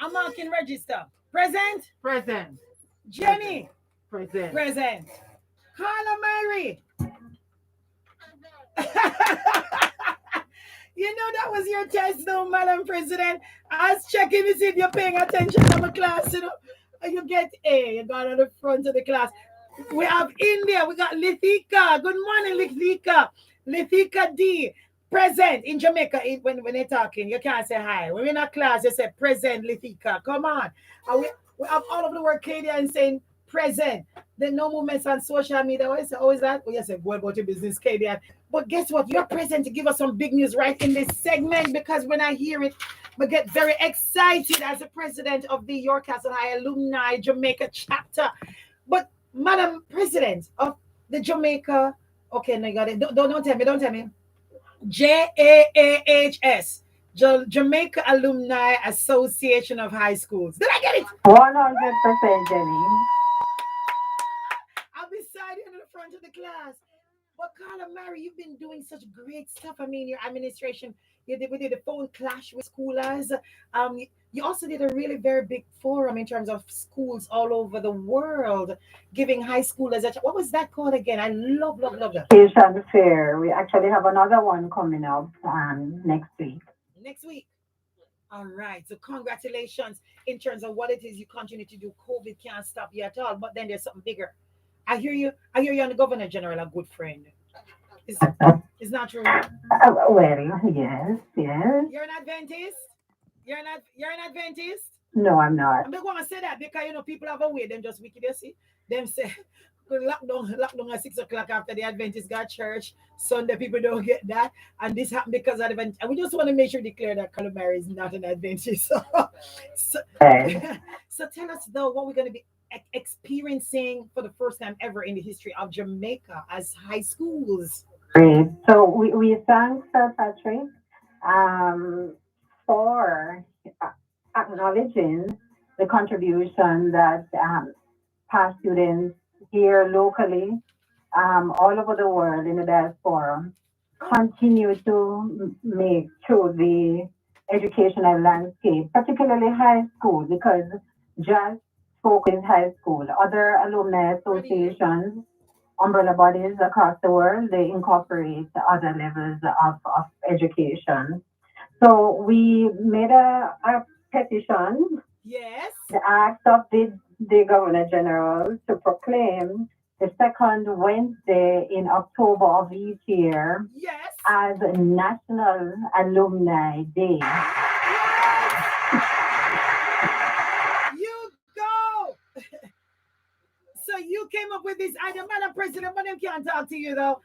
I'm marking register. Present. Present. Jenny. Present. Present. Carla Mary. You know that was your test, though, Madam President. I was checking to see if you're paying attention to my class, you know. And you get A. You got on the front of the class. We have India. We got Lithika. Good morning, Lithika. Lithika D. Present in Jamaica. When they're talking, you can't say hi. When we're in a class, you say present, Lithika. Come on. And we have all over the world Canadians saying present. There no movements on social media. Always say, oh, is that? Oh, yes, go about your business, Canadian. But guess what? You're present to give us some big news right in this segment because when I hear it, I get very excited as the president of the York Castle High Alumni Jamaica chapter. But Madam President of the Jamaica, okay, no, you got it. Don't tell me. JAAHS, Jamaica Alumni Association of High Schools. Did I get it? 100%, Jenny. I'll be sitting in the front of the class. But Carla Mary, you've been doing such great stuff. I mean, your administration, we did a phone clash with schoolers. You also did a really very big forum in terms of schools all over the world, giving high schoolers. What was that called again? I love that. Education Fair. We actually have another one coming up next week. Next week. All right. So congratulations in terms of what it is you continue to do. COVID can't stop you at all. But then there's something bigger. I hear you. I hear you on the Governor General, a good friend. It's not true. Well, yes, yes. You're an Adventist. You're an Adventist. No, I'm not. I'm not going to say that because you know people have a way. Them just wicked. You see, them say lockdown at 6 o'clock after the Adventists got church. Sunday people don't get that, and this happened because of the event. And we just want to make sure declare that Calamari is not an Adventist. So, Okay. so tell us though what we're going to be experiencing for the first time ever in the history of Jamaica as high schools. Great. So we thank Sir Patrick um, for acknowledging the contribution that past students here locally, all over the world in the diaspora, continue to make through the educational landscape, particularly high school, because just focus high school. Other alumni associations, umbrella bodies across the world, they incorporate other levels of education. So we made a petition, Yes. the act of the Governor General to proclaim the second Wednesday in October of each year Yes. as National Alumni Day. You go. So you came up with this idea, Madam President, but them can't talk to you though.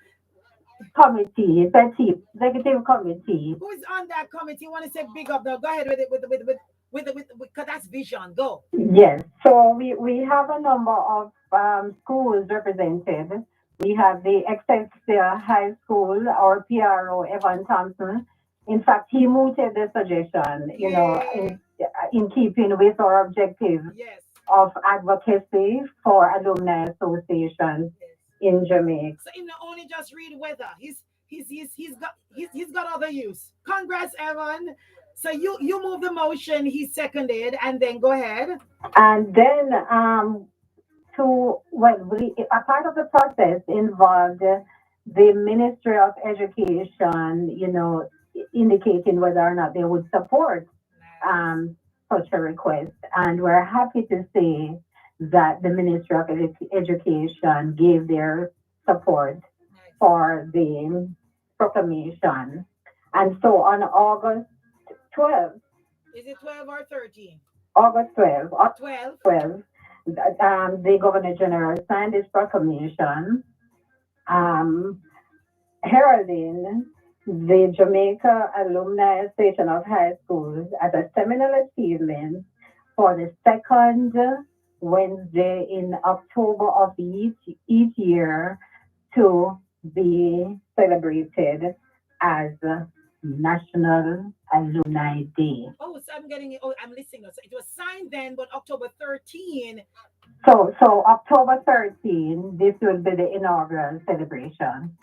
Committee, executive committee. Who is on that committee? You want to say big up though? Go ahead with it because that's vision. Go. Yes, so we have a number of schools represented. We have the Excelsior High School, our PRO, Evan Thompson. In fact, he mooted the suggestion, Yay. in keeping with our objective Yes. of advocacy for alumni associations Yes. in Jamaica. So him not only just read weather. He's got other use. Congrats, Evan. So you move the motion. He seconded, and then go ahead. And then a part of the process involved the Ministry of Education, indicating whether or not they would support Nice. such a request. And we're happy to say that the Ministry of Education gave their support Nice. for the proclamation. And so on August 12th, Is it 12 or 13? August 12th, 12. 12, the Governor General signed this proclamation, um, heralding the Jamaica Alumni Association of High Schools as a seminal achievement for the second Wednesday in October of each year to be celebrated as National Alumni Day. Oh, so I'm getting it. Oh, I'm listening. So it was signed then, but October 13. So October 13, this will be the inaugural celebration.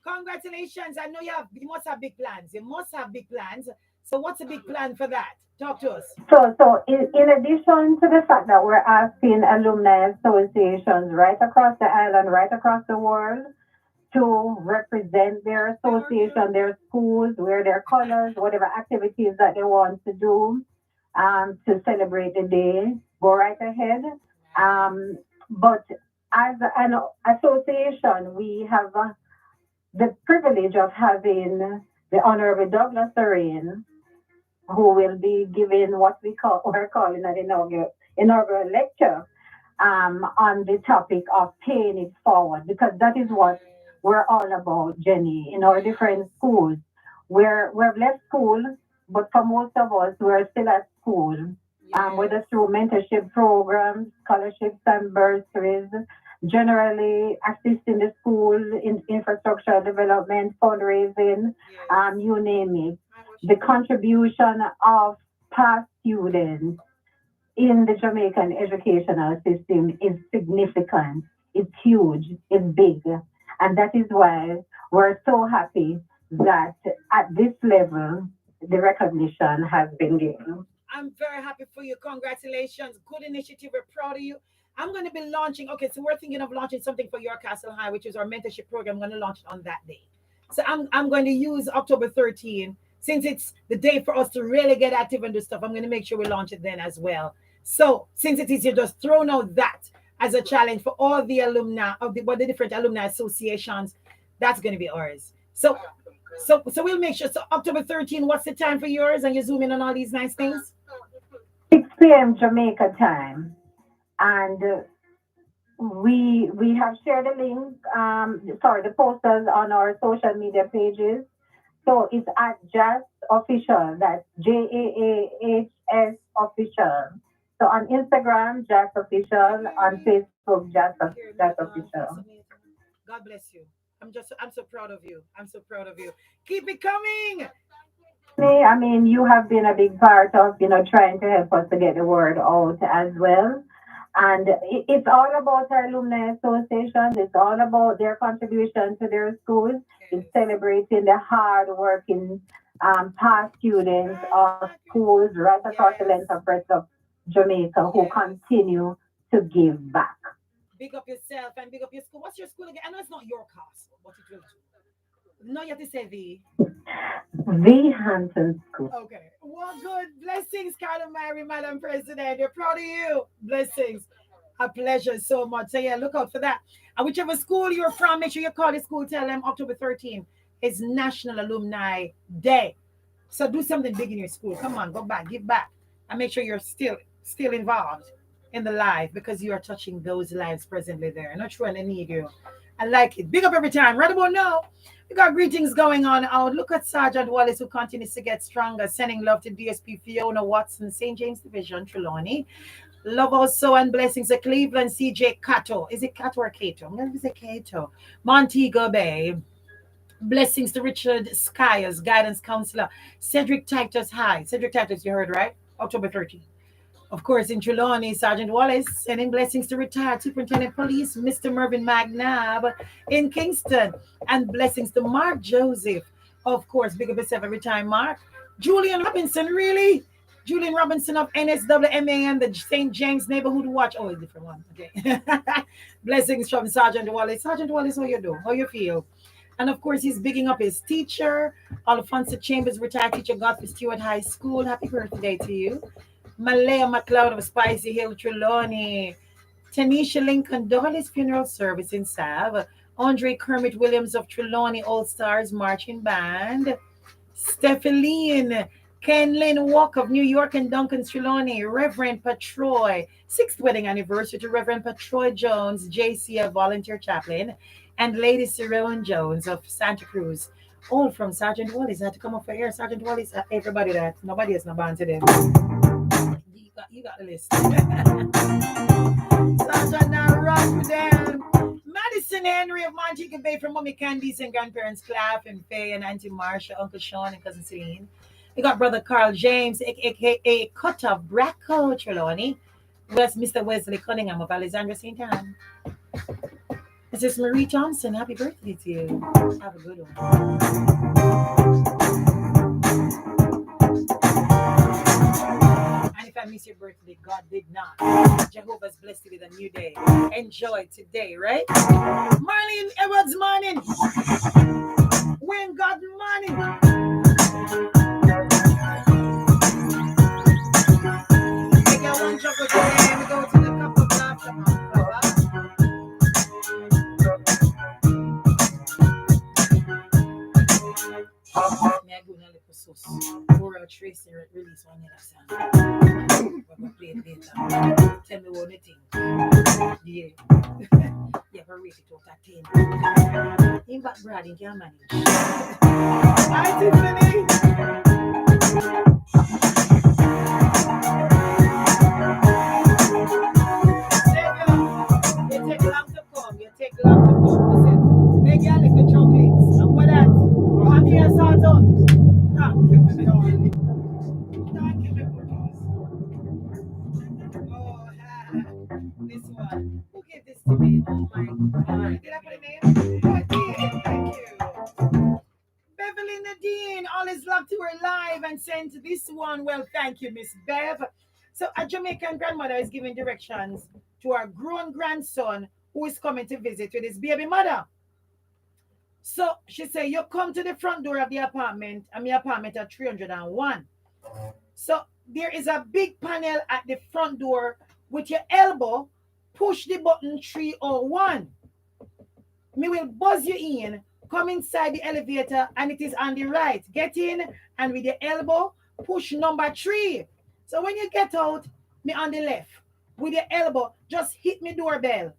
Congratulations. I know you must have big plans. You must have big plans. So what's the big plan for that? Talk to us. So in addition to the fact that we're asking alumni associations right across the island, right across the world, to represent their association, their schools, wear their colors, whatever activities that they want to do to celebrate the day, go right ahead. But as an association, we have the privilege of having the Honorable Douglas Serene, who will be giving what we're calling an inaugural lecture on the topic of paying it forward, because that is what we're all about, Jenny, in our different schools. We've left school, but for most of us, we're still at school, whether through mentorship programs, scholarships, and bursaries, generally assisting the school in infrastructure development, fundraising, you name it. The contribution of past students in the Jamaican educational system is significant, it's huge, it's big. And that is why we're so happy that at this level, the recognition has been given. I'm very happy for you. Congratulations. Good initiative. We're proud of you. I'm going to be launching. Okay, so we're thinking of launching something for Your Castle High, which is our mentorship program. I'm going to launch it on that day. So I'm going to use October 13, since it's the day for us to really get active and do stuff. I'm going to make sure we launch it then as well. So since it is, you're just throwing out that as a challenge for all the alumni of the different alumni associations. That's going to be ours. So we'll make sure. So October 13, what's the time for yours? And you zoom in on all these nice things. 6 p.m. Jamaica time. And we have shared the link, the posters on our social media pages. So it's at Just Official. That's JAAHS Official. So on Instagram, Just Official. On Facebook, Just Official. God bless you. I'm so proud of you. I'm so proud of you. Keep it coming. I mean, you have been a big part of, trying to help us to get the word out as well. And it's all about our alumni associations. It's all about their contribution to their schools. It's celebrating the hard working past students of schools right across the length and breadth of Jamaica who continue to give back. Big up yourself and big up your school. What's your school again? I know it's not your castle, but it will do. No, you have to say the. The Hampton School. Okay. Well, good. Blessings, Carla Mary, Madam President. We're proud of you. Blessings. A pleasure so much. So, yeah, look out for that. And whichever school you're from, make sure you call the school. Tell them October 13th is National Alumni Day. So, do something big in your school. Come on, go back, give back. And make sure you're still involved in the life because you are touching those lives presently there. Not sure they need you. I like it. Big up every time. Right about now. We got greetings going on out. Look at Sergeant Wallace, who continues to get stronger. Sending love to DSP Fiona Watson, St. James Division, Trelawney. Love also and blessings to Cleveland, CJ Cato. Is it Cato or Cato? I'm going to say Cato. Montego Bay. Blessings to Richard Skyers, guidance counselor. Cedric Titus High. Cedric Titus, you heard, right? October 13th. Of course, in Trelawney, Sergeant Wallace sending blessings to retired Superintendent Police Mr. Mervyn McNabb in Kingston, and blessings to Mark Joseph. Of course, big up yourself every time, Mark. Julian Robinson, really? Julian Robinson of NSWMAN, the St. James Neighborhood Watch. Oh, a different one. Okay. Blessings from Sergeant Wallace. Sergeant Wallace, how you do? How you feel? And of course, he's bigging up his teacher, Alfonso Chambers, retired teacher, Godfrey Stewart High School. Happy birthday to you. Malaya McLeod of Spicy Hill, Trelawney. Tanisha Lincoln, Dolly's Funeral Service in Sav. Andre Kermit Williams of Trelawney All Stars Marching Band. Stephaline Kenlyn Walk of New York and Duncan Trelawney. Reverend Patroy. Sixth wedding anniversary to Reverend Patroy Jones, JC, a volunteer chaplain. And Lady Cyril Jones of Santa Cruz. All from Sergeant Wallace. I had to come up for air. Sergeant Wallace, everybody that nobody is not bound to them. You got the list. Sasha now rock with them. Madison Henry of Montego Bay from Mommy Candice and grandparents Claff and Faye and Auntie Marsha, Uncle Sean and Cousin Celine. We got Brother Carl James, aka Cut of Bracco Trelawney. West Mr. Wesley Cunningham of Alexandra St. Anne. This is Marie Thompson. Happy birthday to you. Have a good one. miss your birthday. God did not. Jehovah's blessed you with a new day. Enjoy today, right? Marlene Edwards morning. Wayne God morning. Take out one jump with your hand. We go to the cup of laughter. May I go now little sauce? Oral Tracy release one other song. We're going to play it later. Tell me what you think. Yeah. Yeah, but rate it out of 10. In back, Brad, you can manage. Hi, Tiffany. You take long to come. You take long to come. Listen, they get little chocolates. And what that? What do you sort out? Thank you, Mr. Darling. Thank you, Mr. Boss. Oh, this one. Who gave this to me? Oh my God. Did I put a name? I did. Thank you. Beverly Nadine, all is love to her live and sent this one. Well, thank you, Miss Bev. So a Jamaican grandmother is giving directions to her grown grandson who is coming to visit with his baby mother. So she said, you come to the front door of the apartment, and my apartment at 301. So there is a big panel at the front door. With your elbow, push the button 301. Me will buzz you in, come inside the elevator, and it is on the right. Get in, and with your elbow, push number 3. So when you get out, me on the left. With your elbow, just hit me doorbell.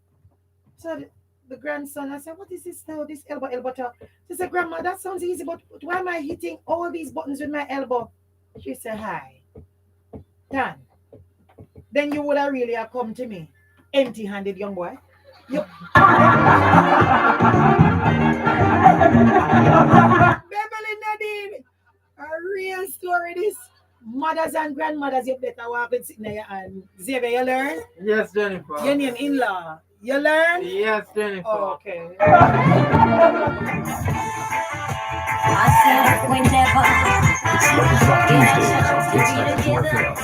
So the grandson, I said, what is this now? This elbow talk. She said, Grandma, that sounds easy, but why am I hitting all these buttons with my elbow? She said, hi. Done. Then you would have really have come to me. Empty-handed, young boy. You... Beverly Nadine, a real story this. Mothers and grandmothers, you better walk with sitting there and Xavier, you learn? Yes, Jennifer. Your name in-law. You learn? Yes, Jennifer. Oh, okay. I said we never get a chance to be together.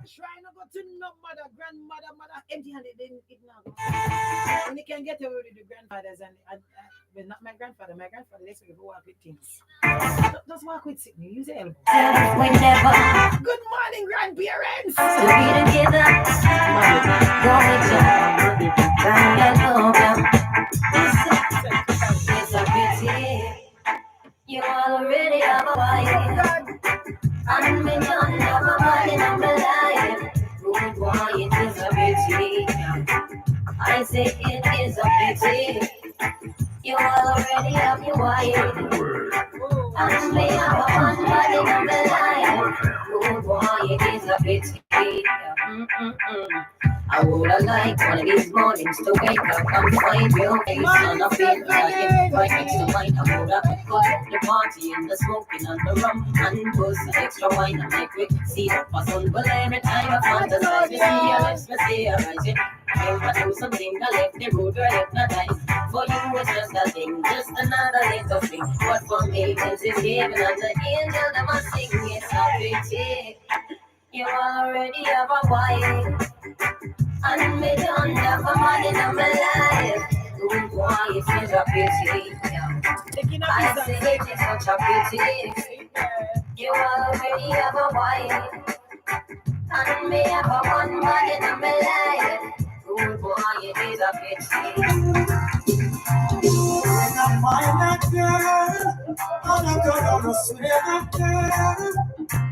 Try not go to no mother, grandmother, mother, empty-handed, then it now. When you can get away with the grandfathers and well, not my grandfather. My grandfather, let's go walk with things. Just walk with Sydney. Use the elbow. We never Good morning, grandparents. to be together. Go with you. It's a pity. You already have a wife. And me don't have a man in my life. Good boy, it is a pity. I say it is a pity. You already have your wife. And me have a man in my life. Good boy, it is a pity. I would have liked one of these mornings to wake up and find your face on a field like it right next to mine. I would have got the party and the smoking and the rum and booze and extra wine and make we see the person. Well, every time I fantasize, me see your lips, me see your eyes. If I do something, I left the road or hypnotize. For you, it's just a thing, just another little thing. But for me, this is heaven and the angel that must sing. It's a pity. You already have a wife. And me don't have a man in my life. Good boy, it is a pity. I say it is such a pity. You already have a wife. And me have a one man in my life. Good boy, it is a pity. When I find that girl, and I'm gonna swear that girl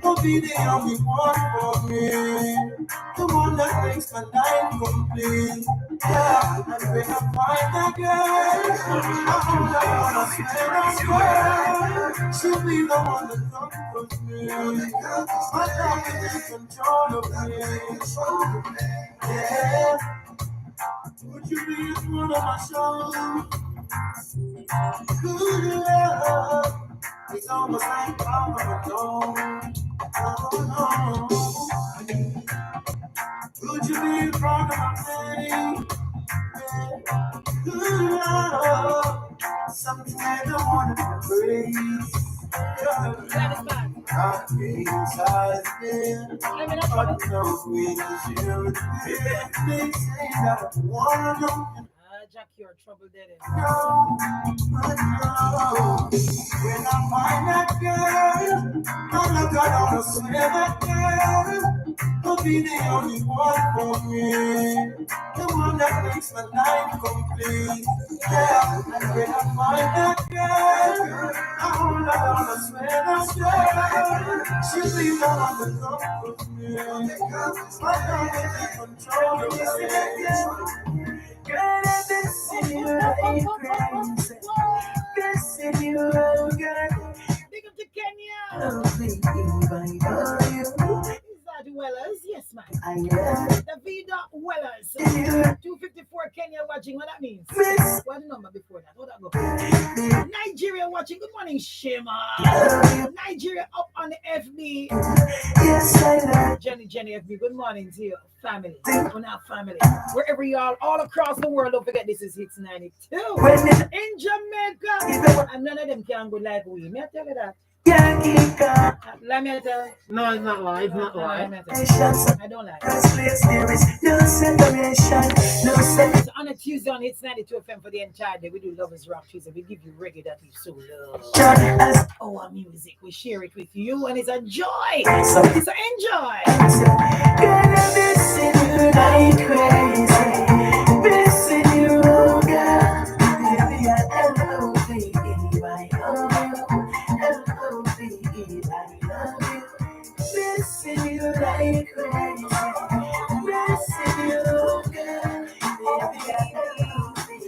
will be the only one for me, the one that makes my life complete. Yeah, and when I find that girl, I'm gonna swear that girl, she'll be the one that comforts me. My love is in control of me. Yeah, would you be one of my songs? Good love, it's almost like power alone. Oh no, would you be proud of my name? Good love, something I don't want to praise. God inside me, Jack, you're trouble daddy. When I find that girl, I'm not gonna swear that girl will be the only one for me. The one that makes my life complete. Yeah, and when I find that girl, I'm not gonna swear that girl. She'll be the one that comes with me. My love will be control of me. Girl, I've been seeing you like crazy. Been seeing you, girl. Big up to Kenya. Oh, baby, I love you. Is that Wellers? Yes, man. I love Davido Wellers. you. 254 Kenya watching. What that means? Miss What the number before that? How that go? Nigeria watching. Good morning, Shema. Nigeria up on the FB. yes, I love Jenny FB. Good morning to your family. On our family. Wherever you are, all across the world. Don't forget this is Hits 92. In Jamaica. And none of them can go like we. May I tell you that? Let me tell you. No, it's not lie. It's not lie. I don't like it. there is no separation, no separation. So on a Tuesday on Hits 92 FM for the entire day, we do Lovers Rock Tuesday. We give you reggae that you so love. As Our music, we share it with you, and it's a joy. so, So enjoy. girl, I'm missing you like crazy. Missing you, girl. Baby, I love you. I love you. L-O-V-E, I love you. Missing you like crazy. Missing you, girl. Baby, I love you.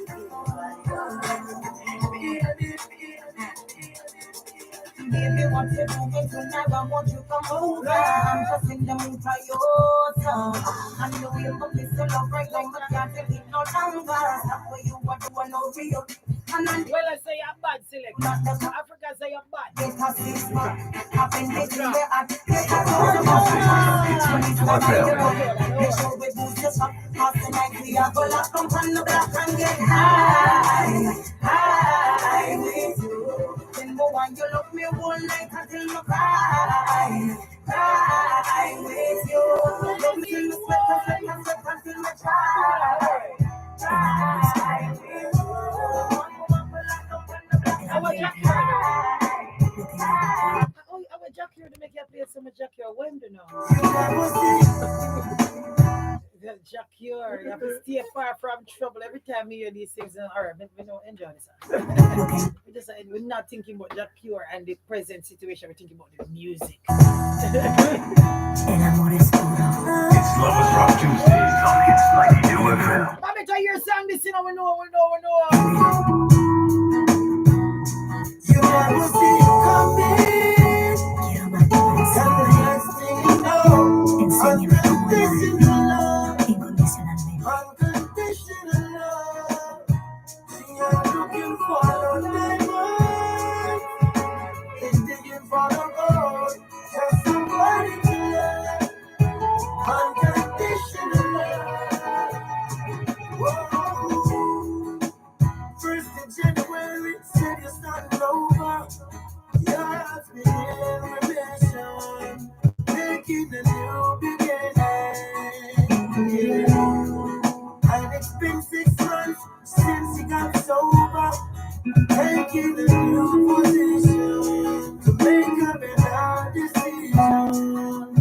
Baby, what you doing tonight? I want you to come over. I'm just in the mood for your song. I know you love me so love right now, but can't take it no longer. Stop what you are doing, no real. And I'm Well, I say you're bad, select. not the Africa say you're bad. because this man, I've been making the act. Make sure we boost this up. Past the night, we are gonna lock up on the block and get high with you. Then go on, you love me all night until you cry with you. Love me till you sweat until you try with you. Our Jack here. Our Jack here to make you play some Jack here. When do you know? The Jack here. You have to stay far from trouble every time you hear these things. All right, we don't enjoy this. We're not thinking about Jack Cure and the present situation. We're thinking about the music. It's Lovers Rock Tuesdays on Hits 92 FM. Mommy, tell your song this, you know, we know. You never see it coming. And the next thing you know, unconditional love. Unconditional love. You're looking for no diamond. It's digging for no gold. Just somebody to love. Unconditional love. Whoa. 1st of January, said you're starting over. Your heart's been in remission, making a new beginning. Yeah. And it's been 6 months since you got sober, taking a new position to make a better decision.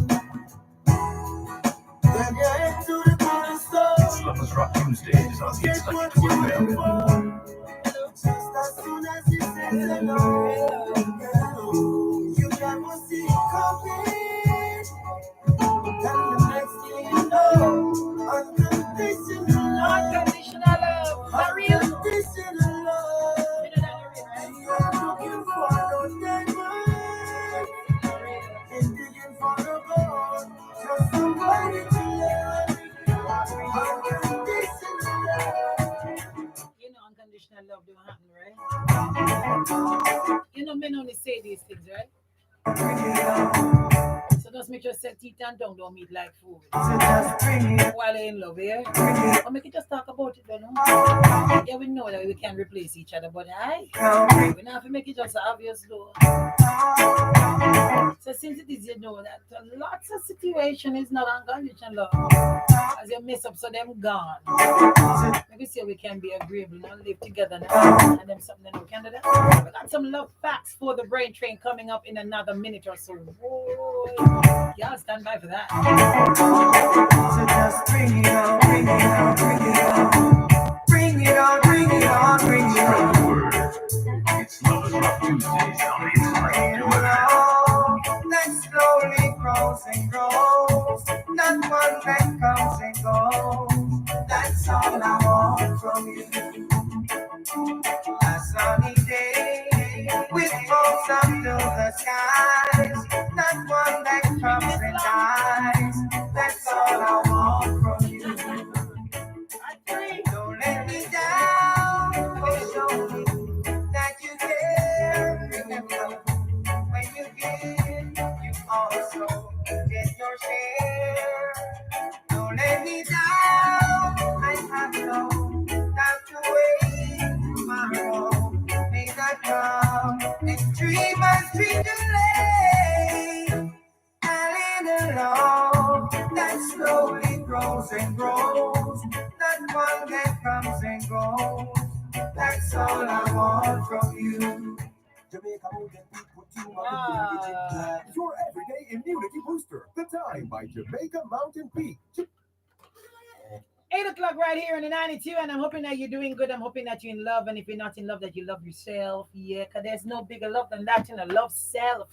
Then you head to the corner store. It's Lovers Rock Tuesdays on Hits 92 FM. Just as soon as you say hello, you never see it coming. And the next thing you know, unconditional love. Unconditional love. Not real. Unconditional love. And you're looking for no diamond. And digging for no gold. Just somebody to love. Unconditional love. You know, unconditional love don't happen, right? You know, men only say these things, right? So just make sure set teeth and tongue don't meet like food. While they're in love, yeah? Or make it just talk about it, you know? Yeah, we know that we can replace each other, but we don't have to make it just obvious, though. So since it is, you know that lots of situation is not unconditional love. As you mess up, so them gone. Maybe see we can be agreeable now, live together now, and them something that we can do that. We got some love facts for the brain train coming up in another minute or so. Boy, y'all stand by for that. So just bring it on, bring it on, bring it on. Bring it on, bring it on, bring it Spread on. the word. It's Lovers Rock Tuesdays on It's Like You Do It. That slowly grows and grows. Not one that comes and goes. That's all I want from you. A sunny day with hopes up to the skies. Not one that comes and dies. That's all I want from you. Don't let me down. Oh, show me that you care. Remember, when you give, you also get your share. Don't let me down. I have no time to wait. Tomorrow may not come. This dream must be delayed. A little love that slowly grows and grows. Not one that comes and goes. That's all I want from you. Jamaica Mountain Peak put you on the Your everyday immunity booster. The time by Jamaica Mountain Peak. 8 o'clock right here in the 92, and I'm hoping that you're doing good. I'm hoping that you're in love, and if you're not in love, that you love yourself. Yeah, because there's no bigger love than that, love self.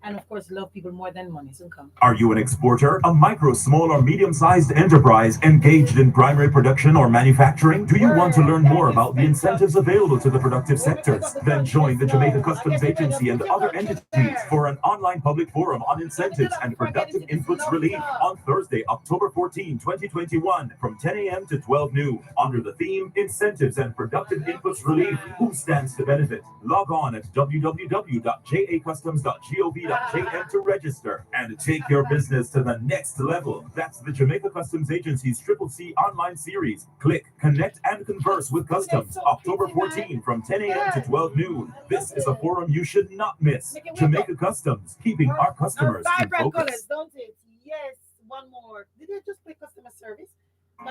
And of course, love people more than money. So come. Are you an exporter, a micro, small, or medium-sized enterprise engaged in primary production or manufacturing? Do you want to learn more about the incentives available to the productive sectors? Then join the Jamaica Customs Agency and other entities for an online public forum on incentives and productive inputs relief on Thursday, October 14, 2021, from 10 a.m. to 12 noon, under the theme Incentives and Productive Inputs Relief. Who stands to benefit? Log on at www.jacustoms.gov.jm to register and take your business to the next level. That's the Jamaica Customs Agency's Triple C online series. Click, connect, and converse with Customs. October 14 from 10 a.m. to 12 noon. This is a forum you should not miss. Jamaica Customs, keeping our customers in Vibrant colors, focus. don't it? Yes, one more. Did you just play customer service?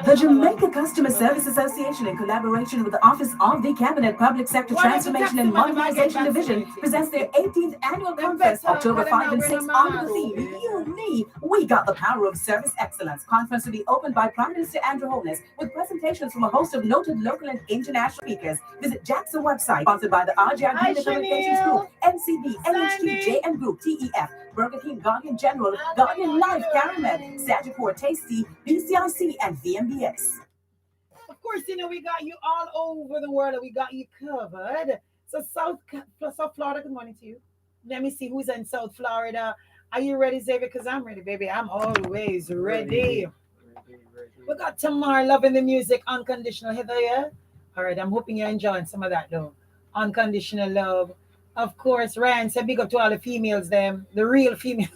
The Jamaica Customer Service Association, in collaboration with the Office of the Cabinet Public Sector Transformation and Modernization Division, presents their 18th annual conference, October 5 and 6, under the theme, You, Me, We Got the Power of Service Excellence. Conference will be opened by Prime Minister Andrew Holness, with presentations from a host of noted local and international speakers. Visit Jackson website, sponsored by the RGI Green Communications Group, NCB, NHT, JM Group, TEF, Burger King, Guardian General, Guardian Life, Caramed, Sagicor, Tasty, BCIC, and VMBS. Of course, we got you all over the world. We got you covered. So South Florida, good morning to you. Let me see who's in South Florida. Are you ready, Xavier? Because I'm ready, baby. I'm always ready. We got Tamar loving the music, Unconditional Heather, yeah? All right, I'm hoping you're enjoying some of that, though. Unconditional love. Of course, Ryan said big up to all the females, them. The real female.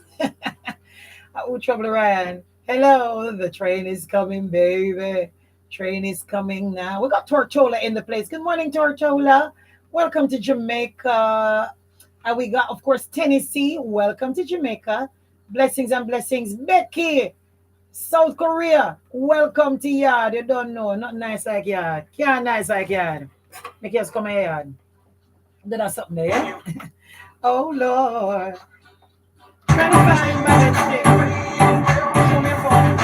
Oh, trouble, Ryan. Hello, the train is coming, baby. Train is coming now. We got Tortola in the place. Good morning, Tortola. Welcome to Jamaica. And we got, of course, Tennessee. Welcome to Jamaica. Blessings and blessings. Becky, South Korea. Welcome to Yard. You don't know. Not nice like Yard. Can't nice like Yard. Make us come here, Yard. Did I something there? Yeah? Oh, Lord. Trying to find balance there. Show me a phone.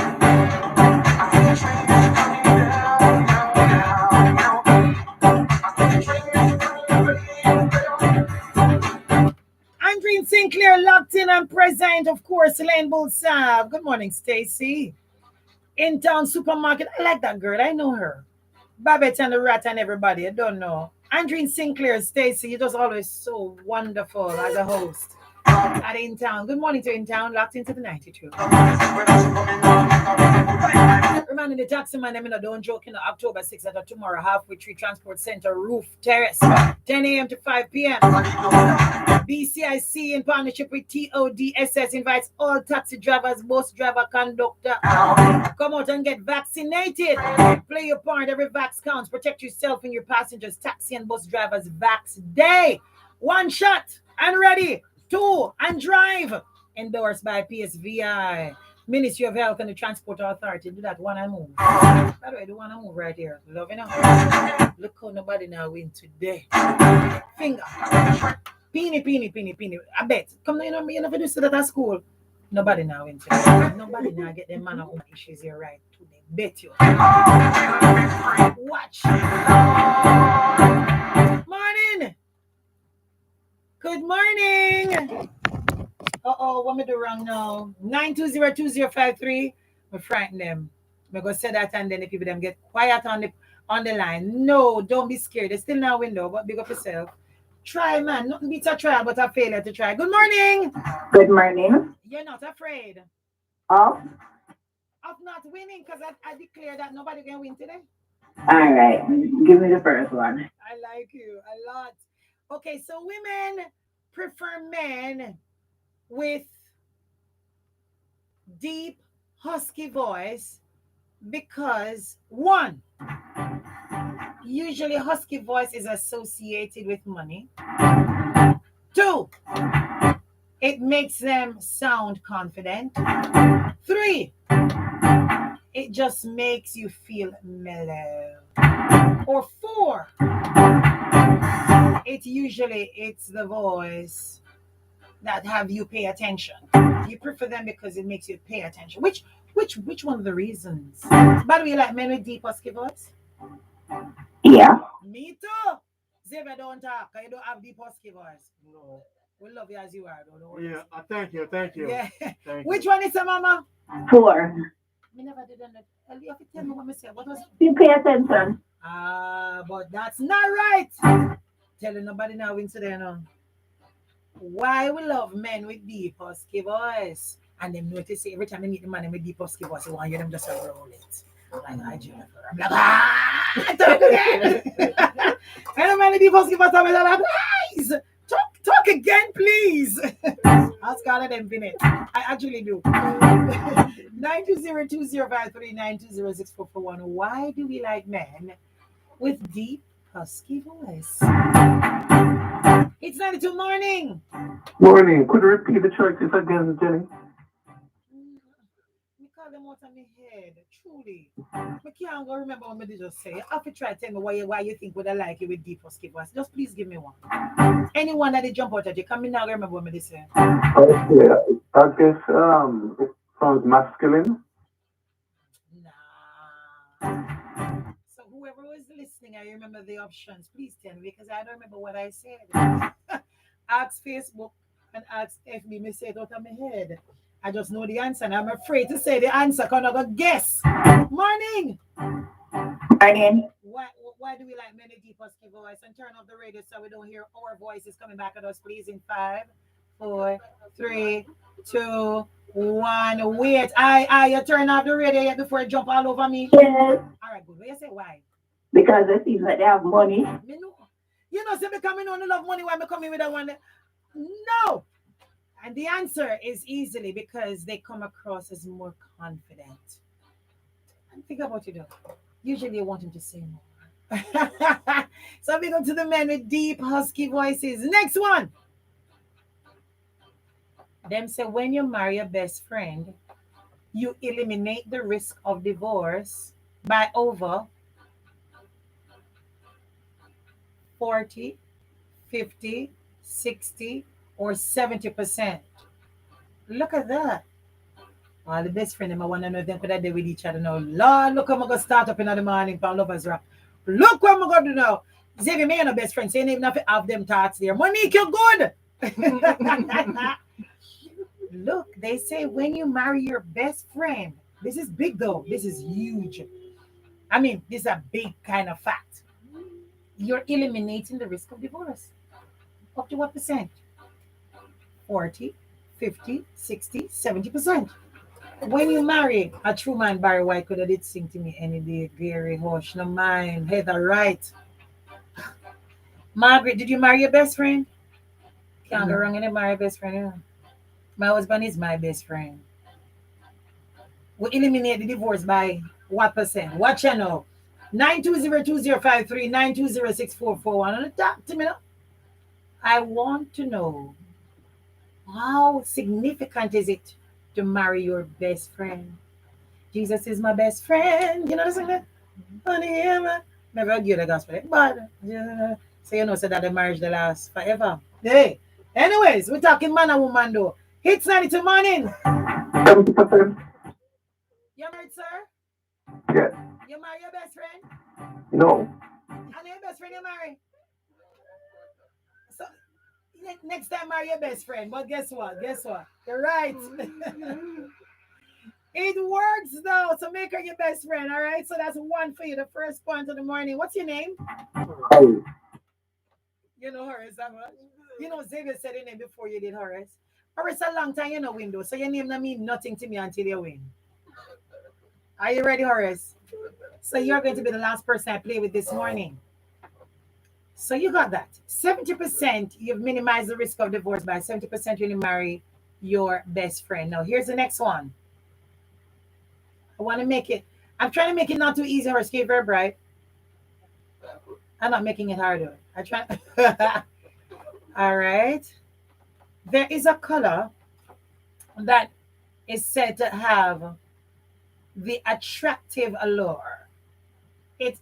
Andreen Sinclair locked in and present, of course, Elaine Bullsav. Good morning, Stacy. In Town Supermarket. I like that girl. I know her. Babette and the Rat and everybody. I don't know. Andreen Sinclair, Stacy, you're just always so wonderful as a host at In Town. Good morning to In Town, locked into the 92. Reminding the taxi man, don't joke, October 6th at tomorrow, Halfway Tree Transport Center, Roof Terrace, 10 a.m. to 5 p.m. BCIC in partnership with TODSS invites all taxi drivers, bus driver, conductor, come out and get vaccinated. Play your part. Every vax counts. Protect yourself and your passengers. Taxi and bus drivers Vax Day. One shot and ready 2. And drive. Endorsed by PSVI, Ministry of Health and the Transport Authority. Do that one and move. By the way, do one and move right here. Love you now. Look how nobody now win today. Finger. Peeny. I bet. Come now, you never do so that at school. Nobody now win today. Nobody now get them man of issues here right today. Bet you. Watch. Morning. Good morning. What me do wrong now? 9202053. Me frighten them. Me go say that and then the people them get quiet on the line. No, don't be scared. There's still no window, but big up yourself. Try, man. Nothing beats a trial, but a failure to try. Good morning. Good morning. You're not afraid Off. of not winning because I declare that nobody can win today. All right. Give me the first one. I like you a lot. Okay, so women prefer men with deep, husky voice because 1, usually husky voice is associated with money. 2, it makes them sound confident. 3, it just makes you feel mellow. Or 4, it's the voice that have you pay attention. You prefer them because it makes you pay attention. Which one of the reasons? By the way, like men with deep husky voice? Yeah. Me too. Xavier, don't talk. You don't have deep husky voice. No. We love you as you are. Don't Yeah, thank you. Yeah. Thank Which one is it, Mama? 4. Me never did that. You have to tell me what I said. What was? You pay attention. But that's not right. Telling nobody now into there now. Why we love men with deep husky voice? And them notice every time they meet the man with deep husky voice, they want to hear them just roll it. I'm like, Jennifer. I'm like, talk again. And the man with deep husky voice, I'm like, please, talk again, please. Ask all of them, Vinny. I actually do. 9202053920641. Why do we like men with deep husky voice? It's 92 morning. Morning. Could you repeat the choices again, Jenny? Me call them out of my head. Truly. I can't go remember what I just say. You have to try to tell me why you think would I like you with deep husky voice. Just please give me one. Anyone that they jump out at you, can me now remember what I say? Okay. I guess it sounds masculine. Nah. So whoever was listening, I remember the options. Please tell me because I don't remember what I said. Ask Facebook and ask FB. Me say it out of my head. I just know the answer and I'm afraid to say the answer because I'm going to guess. Morning. Morning. Why do we like men with deep husky voice? And turn off the radio so we don't hear our voices coming back at us, please. In 5, 4, 3, 2, 1. Wait. You turn off the radio yet before you jump all over me? Yes. All right, good. What you say? Why? Because it seems like they have money. Me know. You know, say me coming on to love money. Why me coming with that one? No. And the answer is easily because they come across as more confident. And think about it though. Usually you want him to say more. So we go to the men with deep husky voices. Next one. Them say when you marry a best friend, you eliminate the risk of divorce by over 40, 50, 60, or 70%. Look at that. Well, the best friend, I want to know if they could have done with each other now. Lord, look how I'm going to start up in the morning for Lovers Rock. Look what I'm going to do now. Xavier, me and a best friend, so you don't even have to have them thoughts there. Monique, you're good. Look, they say when you marry your best friend, this is big though. This is huge. I mean, this is a big kind of fact. You're eliminating the risk of divorce. Up to what percent? 40, 50, 60, 70%. When you marry a true man, Barry White could have did sing to me any day. Gary Hush, no mind. Heather Wright. Margaret, did you marry your best friend? Can't go wrong and marry best friend. Yeah. My husband is my best friend. We eliminate the divorce by what percent? Watch you know. 9202053, 9206441. And talk to me now. I want to know How significant is it to marry your best friend? Jesus is my best friend. You know the song that? Honey, never give the gospel. But so you know, so that the marriage they last forever. Hey. Anyways, we're talking man and woman though. Hits 92 morning. 70%. You married, sir? Yes. You marry your best friend? No. And your best friend you marry? So next time marry your best friend. But guess what? Guess what? You're right. It works though. So make her your best friend, all right? So that's one for you. The first point of the morning. What's your name? Horace. You know Horace, that much? You know Xavier said your name before you did Horace. Horace a long time you know win though. So your name don't mean nothing to me until you win. Are you ready, Horace? So you're going to be the last person I play with this morning. So you got that. 70% you've minimized the risk of divorce by 70% when you marry your best friend. Now here's the next one. I want to make it. I'm trying to make it not too easy or scary, very bright. I'm not making it harder. I try. All right. There is a color that is said to have the attractive allure. It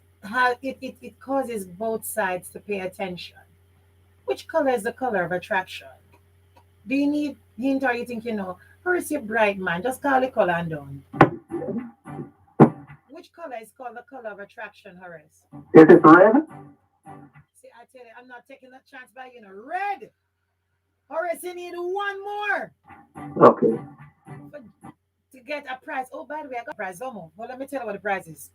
causes both sides to pay attention. Which color is the color of attraction? Do you need hint or you think you know? Or is you bright man? Just call the color and done. Which color is called the color of attraction, Horace? Is it red? See, I tell you, I'm not taking that chance by red. Horace, you need one more. Okay. To get a prize. Oh, by the way, I got a prize. Well, let me tell you what the prize is.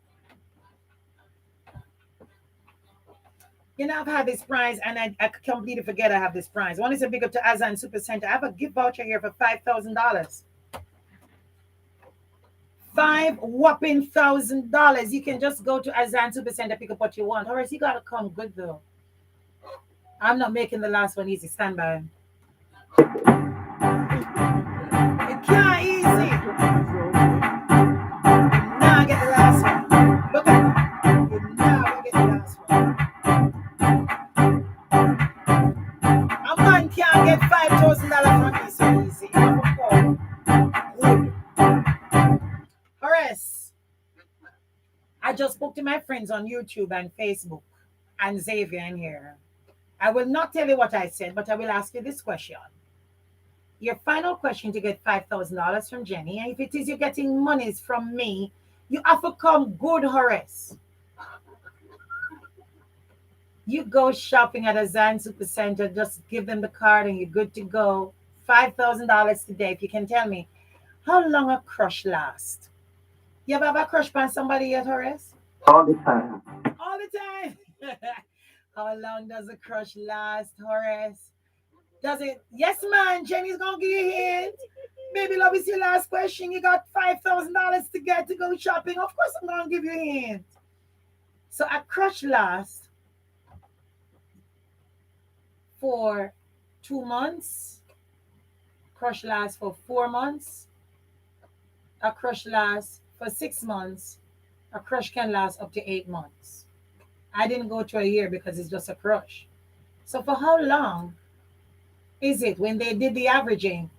You know, I've had this prize and I completely forget I have this prize. One is a big up to Azan Super Center. I have a gift voucher here for $5,000. $5,000. You can just go to Azan Super Center, pick up what you want. Horace, you gotta come good though. I'm not making the last one easy. Stand by. It can't easy. Now I get the last one. Look at that. Now I get the last one. A man can't get $5,000 from me so easy. Good. Horace, I just spoke to my friends on YouTube and Facebook and Xavier in here. I will not tell you what I said, but I will ask you this question. Your final question to get $5,000 from Jenny, and if it is you're getting monies from me, you have to come good, Horace. You go shopping at a Azan Super Center, just give them the card and you're good to go. $5,000 today. If you can tell me, how long a crush lasts? You ever have a crush on somebody yet, Horace? All the time. All the time. How long does a crush last, Horace? Does it? Yes, man. Jenny's gonna give you a hint. Baby love is your last question. You got $5,000 to get to go shopping. Of course, I'm gonna give you a hint. So a crush lasts for 2 months. Crush lasts for 4 months. A crush lasts for 6 months. A crush can last up to 8 months. I didn't go to a year because it's just a crush. So for how long is it when they did the averaging?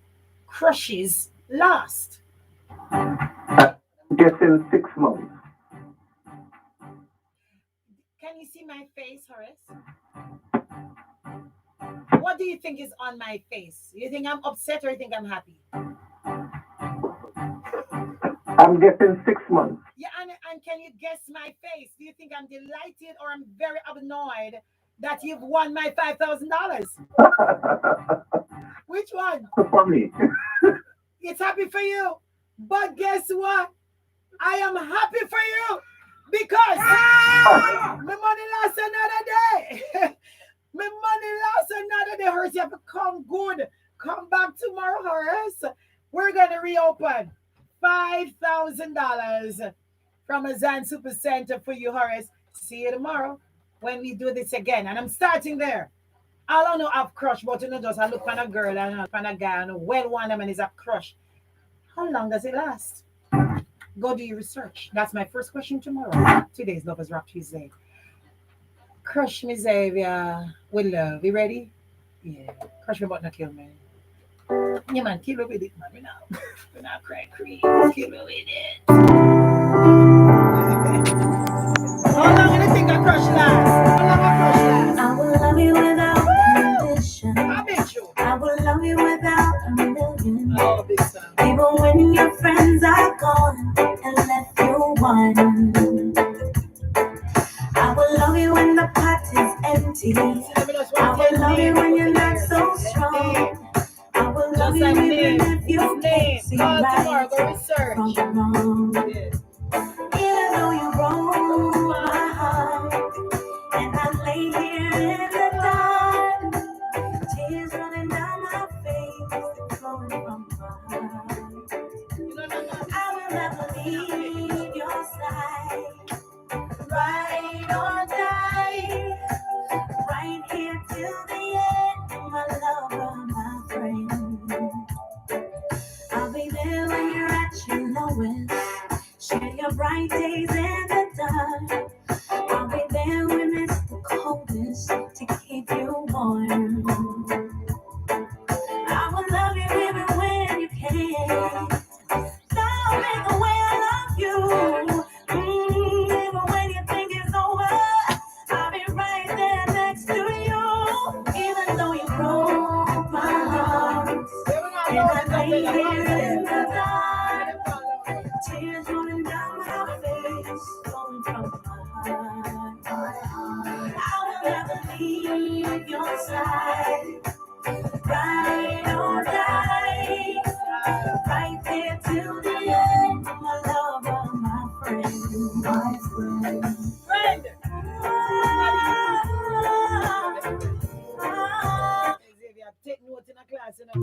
Crushes last. Guessing 6 months. Can you see my face, Horace? What do you think is on my face? You think I'm upset or you think I'm happy? I'm guessing 6 months. Yeah, and can you guess my face? Do you think I'm delighted or I'm very annoyed that you've won my $5,000? Which one? For me. It's happy for you. But guess what? I am happy for you because my money lasts another day. My money lasts another day. Horace, you have to come good. Come back tomorrow, Horace. We're going to reopen. $5,000 from Azan Super Center for you, Horace. See you tomorrow when we do this again. And I'm starting there. I don't know I've crush, but you know, just I look on a girl and I look on a guy and well one of them is a crush. How long does it last? Go do your research. That's my first question tomorrow. Today's Lovers Rock Tuesday. Crush me, Xavier, with love. You ready? Yeah. Crush me, but not kill me. Yeah, man, kill her with it, man. We're not cry cream. Kill her with it. How long do you think a crush lasts? How long a crush lasts? I will love you without condition. I bet you. I will love you without a million. Oh, big son. Even when your friends are gone and left you one. I will love you when the pot is empty. I will love you when you're not so strong. I will love you even if you can't see right from wrong. Even though you broke my heart, and I lay here in the dark, tears running down my face, flowing from my heart. I will never leave your side, ride or die, right here till the end, my lover, my friend. I'll be there when you're at your lowest, share your bright days in the dark. I'll be there when it's the coldest to keep you warm. I will love you even when you can't. Don't make the way I love you. Even when you think it's over, I'll be right there next to you. Even though you broke my heart, and I lay here in the dark, tears rolling down my face, flowing from my heart. I will never leave your side, ride or die, right there till the end, my lover, my friend, my friend. Friend. Xavier, take notes in a class, you know.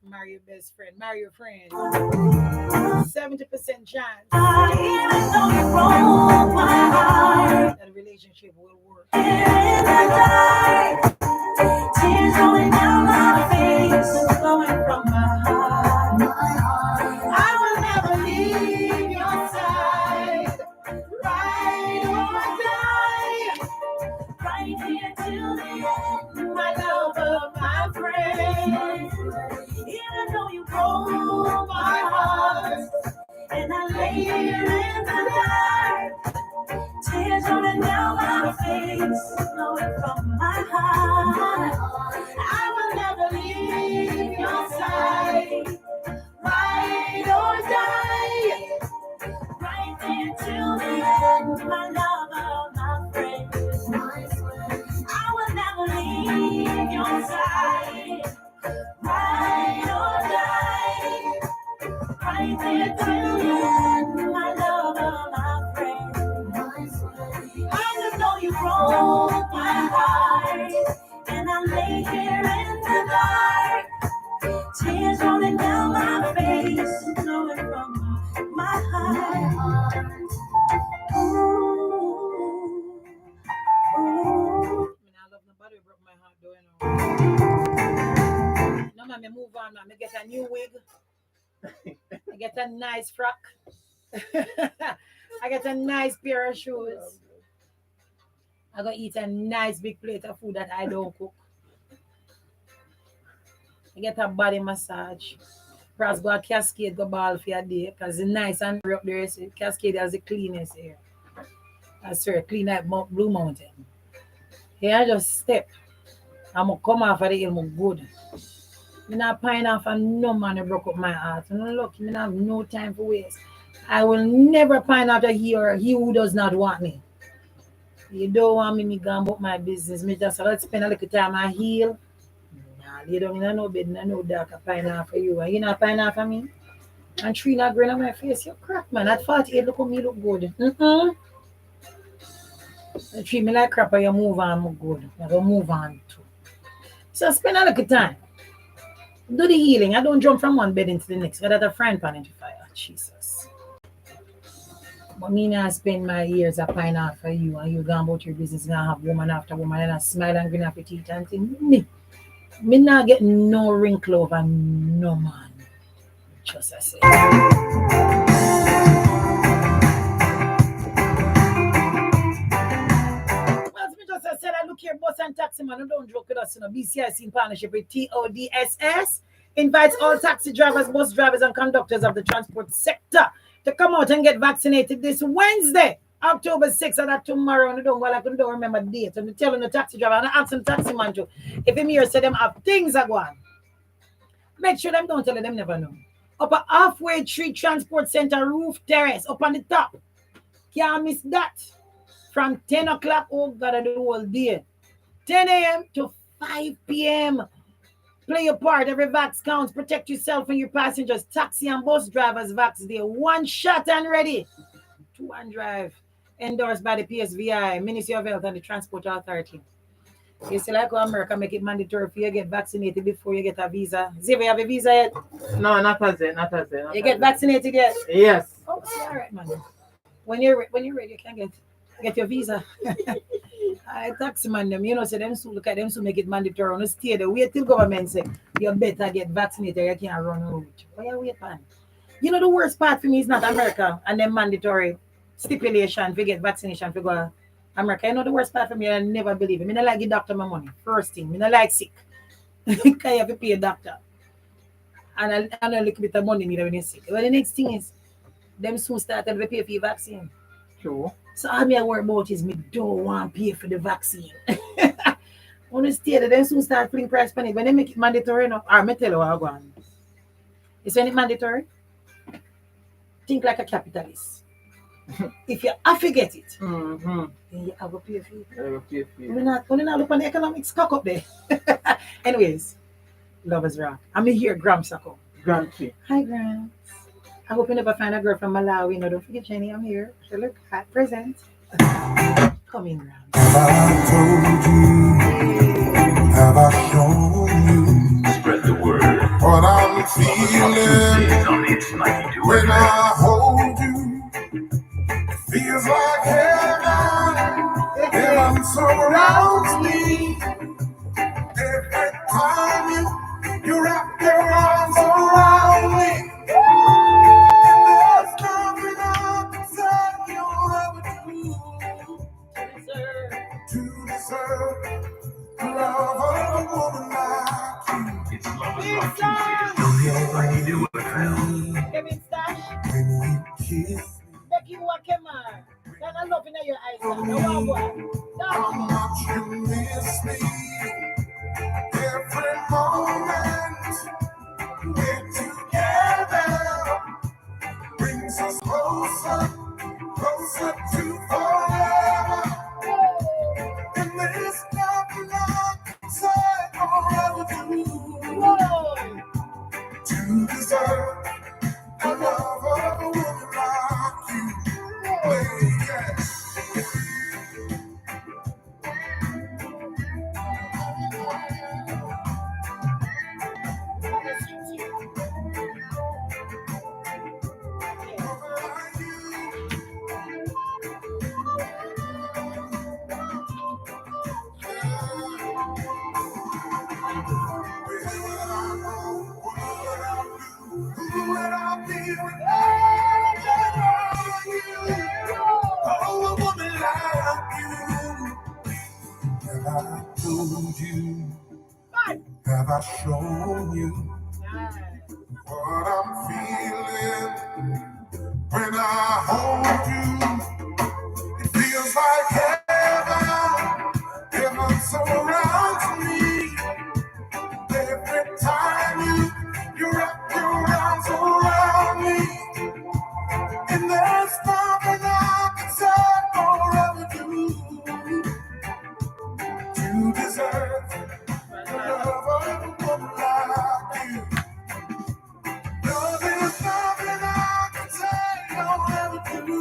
Marry your best friend, marry your friend. 70% chance Even though you broke my heart, that a relationship will work. in the dark, tears rolling down my face, flowing from my heart. I will never leave your side, ride or die, right here till the end, my lover, my friend. Even though you broke my heart, and I lay here in the dark, tears rolling down my face, flowing from my heart. I will never leave your side, ride or die, right there till the end, my lover, my friend. I will never leave your side, ride or die, right there till the end, my lover, my friend. I just know you broke my heart, and I lay here in the dark, tears rolling down my face, flowing from my heart. Ooh, ooh. I love nobody broke my heart, though, you know. No, man, me move on, man. Me get a new wig. I get a nice frock. I get a nice pair of shoes. I go eat a nice big plate of food that I don't cook. I get a body massage. Perhaps go a Cascade, go ball for a day, because it's nice and up there. So Cascade has the cleanest air. I swear, clean like Blue Mountain. Here I just step. I'm going to come off of the hill, I'm good. I'm not pine off and no man who broke up my heart. And look, I have no time for waste. I will never pine after he or he who does not want me. You don't want me go about my business. Me just let's spend a little time and heal. Nah, lay down in no bed, no dark, I pine off for you. And you not pine off for me? And tree not grin on my face. You crap, man. At 48, look at me look good. You treat me like crap and you move on, I'm good. I go move on too. So spend a little time. Do the healing. I don't jump from one bed into the next. I got a frying pan into fire. Jesus. But me now spend my years a pine off for you and you go about your business and have woman after woman and I smile and grin off your teeth and think, me not get no wrinkle over no man. Just I say. As I said, I look here, bus and taxi man. Don't joke with us, BCIC in partnership with TODSS. invites all taxi drivers, bus drivers, and conductors of the transport sector to come out and get vaccinated this Wednesday, October 6th, and that tomorrow. And I don't remember the date. And I'm telling the taxi driver, and I ask the taxi man too. If him here say them have things are going, make sure them don't tell them never know. Up a halfway tree transport center roof terrace up on the top. Can't miss that. From 10 o'clock, oh God, I do all day. 10 a.m. to 5 p.m. Play your part. Every vax counts. Protect yourself and your passengers. Taxi and bus drivers vax there. One shot and ready. 2 and drive. Endorsed by the PSVI, Ministry of Health and the Transport Authority. You see, like how America make it mandatory for you to get vaccinated before you get a visa. Xavier, you have a visa yet? No, not as yet. You get vaccinated yet? Yes. Oh, all right, man. When you're ready, you can get your visa. I taxi man them, so them so look at them so make it mandatory. On stay there. Wait till government say you better get vaccinated, you can't run road. Why you wait, man? The worst part for me is not America and them mandatory stipulation to get vaccination to go America. The worst part for me, I never believe it. I don't like the doctor my money. First thing, I don't like sick. Because you have to pay a doctor. And I know a little bit of money when you're sick. Well, the next thing is, them soon started to pay for your vaccine. True. So all I worry about is me don't want to pay for the vaccine. On the stay there, them soon start putting price on it. When they make it mandatory, or me tell you what I want. It's when it's mandatory. Think like a capitalist. If you have to get it, then you have to pay for it. We're not look on the economics cock up there. Anyways, Lovers Rock. I'm here, Grams Sako. Grantry. Hi, Grams. I hope you never find a girl from Malawi. No, don't forget, Jenny, I'm here. She look hot, present. Come in, Grams. Have I told you? Have I shown you? Spread the word. What I'm feeling when I hold you? Feels like heaven, heaven surrounds me. Every time you wrap your arms around me. And there's nothing I can say you'll ever do to deserve the love of a woman like you. It's Lovers Rock Tuesday. Don't get like you do with Phil. Kevin Stash, When you kiss Becky Wakema. Then I love in your eyes. how much you miss me. Every moment we're together brings us closer, closer to forever. And there's nothing I can say or ever do to deserve the love of a woman like you. Yes. Oh, a woman like you. Have I told you? Have I shown you what I'm feeling when I hold you? It feels like heaven, heaven surrounds me. Every time you wrap your arms around me. And there's nothing I can say or ever do to deserve the love of a woman like you. No, there's nothing I can say or ever do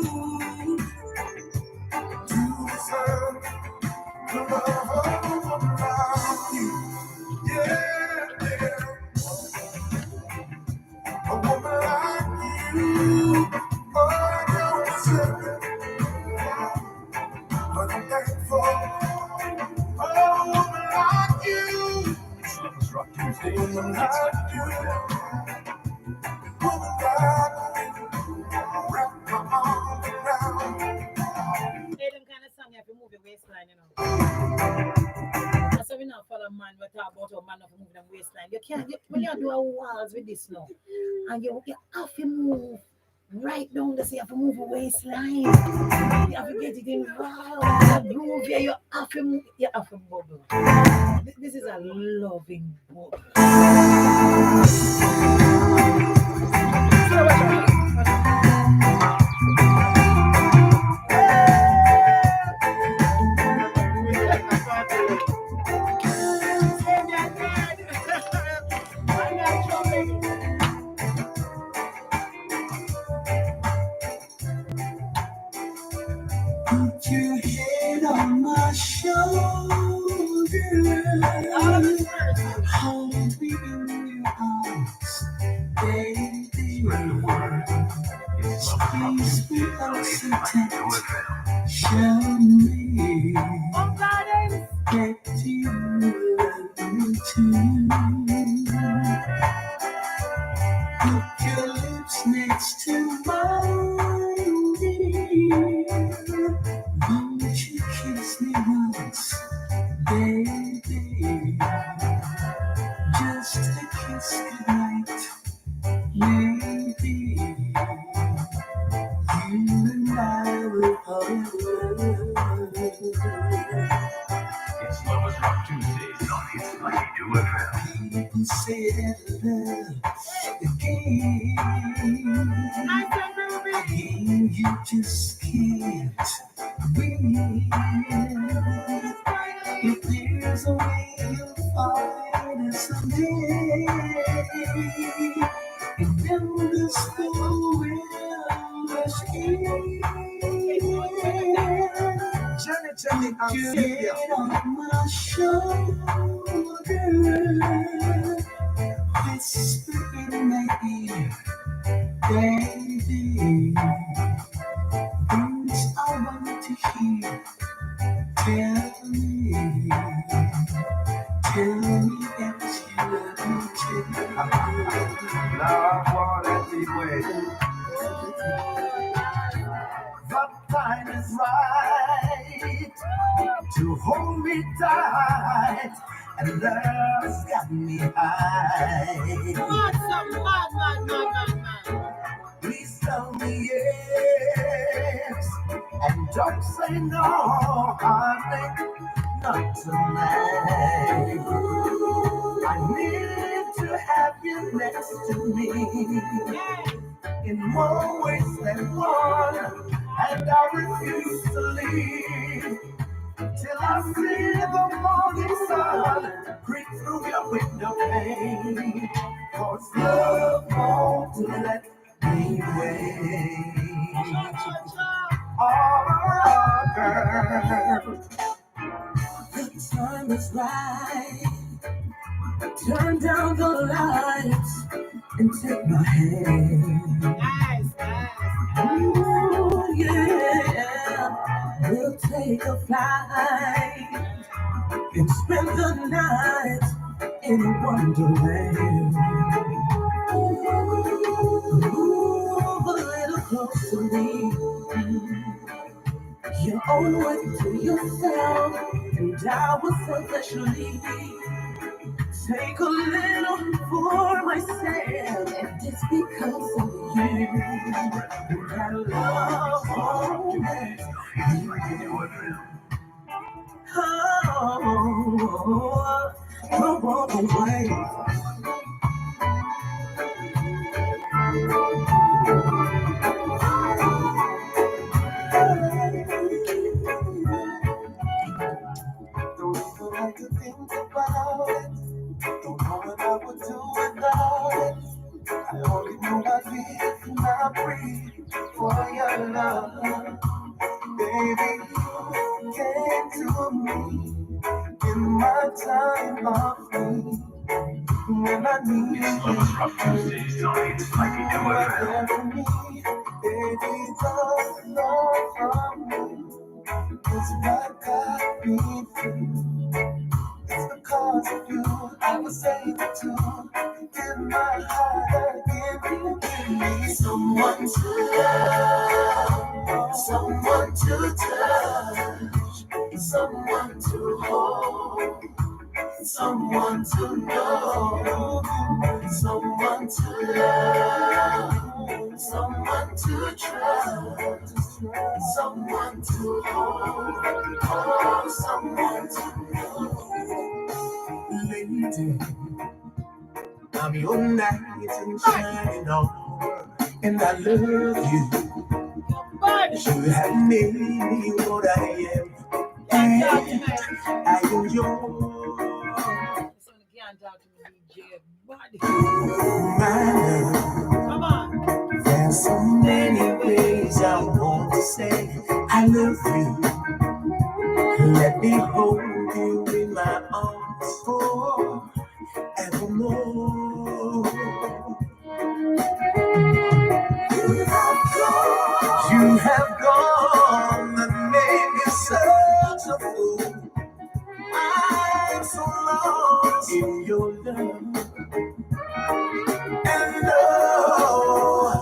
of walls with this now. And you have to move right down the sea, you have to move a waistline. You have to get it involved. The groove here, you have to move, you have to bubble. This is a loving book. Put your head on my shoulder. Hold me in your arms, baby. Spread the word. Squeeze me close and tight. Show me that you love me too. Put your lips next to mine, dear. Won't you kiss me once, baby? Just a kiss goodnight, maybe. You and I will forever. It's Lovers Rock Tuesdays on Hits 92 FM. People say that love again, you just can't win. If there's a way you'll find it someday, and then this fool will rush in. Jenny, I'm Cynthia. On my shoulder, whisper in my ear, baby, things I want to hear. Tell me that you love me too. Love what anyway. The time is right to hold me tight, and love's got me high. Please tell me yes, and don't say no, honey, not tonight. I need to have you next to me in more ways than one, and I refuse to leave till I see the morning sun creep through your window pane. 'Cause love won't let me wait. Oh, girl, The time is right. Turn down the lights and take my hand. Ooh, yeah. We'll take a flight and spend the night in Wonderland. Move a little closer to me. You owe it to yourself, and I will selfishly take a little for myself, and it's because of you that I love all that. Oh, walk away. Don't even like to think about it. Don't know what I would do without it. I only know I live and I breathe for your love. Baby, you came to me in my time of need. When I need you, It's Lovers Rock Tuesdays on Hits 92 you are FM. there for me. Baby, the love from me is what got me through. It's because of you I was able to give my heart again. Give me someone to love, someone to touch, someone to hold, someone to know, someone to love, someone to trust, someone to hold, oh, someone to know. Lady, I'm your knight in shining armor, and I love you. You have made me what I am, and I enjoy. My love, Come on. there's so many ways I want to say I love you. Let me hold you in my arms forevermore. You have gone and made me such a fool. I'm so lost in your love. And oh,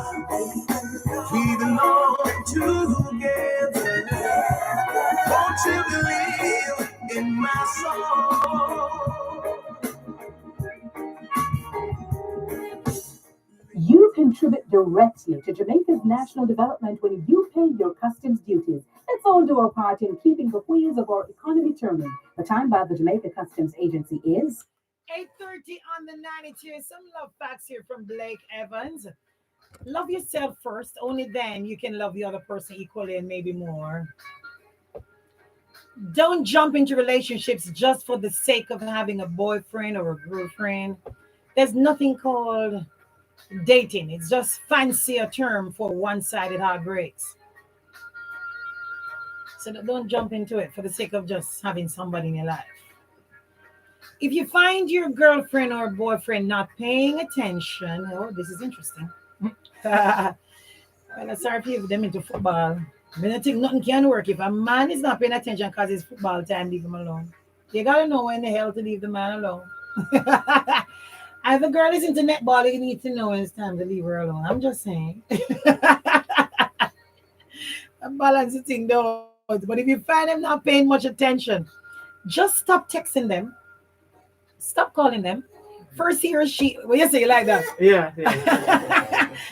we belong together. Won't you believe in my soul? You contribute directly to Jamaica's national development when you pay your customs duties. Let's all do our part in keeping the wheels of our economy turning. The time by the Jamaica Customs Agency is 8:30 on the 92. Some love facts here from Blake Evans. Love yourself first. Only then you can love the other person equally and maybe more. Don't jump into relationships just for the sake of having a boyfriend or a girlfriend. There's nothing called dating. It's just fancy a term for one-sided heartbreaks. So don't jump into it for the sake of just having somebody in your life. If you find your girlfriend or boyfriend not paying attention, oh, this is interesting. Well, I'm sorry if you have them into football. I don't think nothing can work. If a man is not paying attention because it's football time, leave him alone. You gotta know when the hell to leave the man alone. If a girl is into netball, you need to know when it's time to leave her alone. I'm just saying. Balance the thing though. But if you find them not paying much attention, just stop texting them. Stop calling them. First he or she, well, you say you like that? Yeah.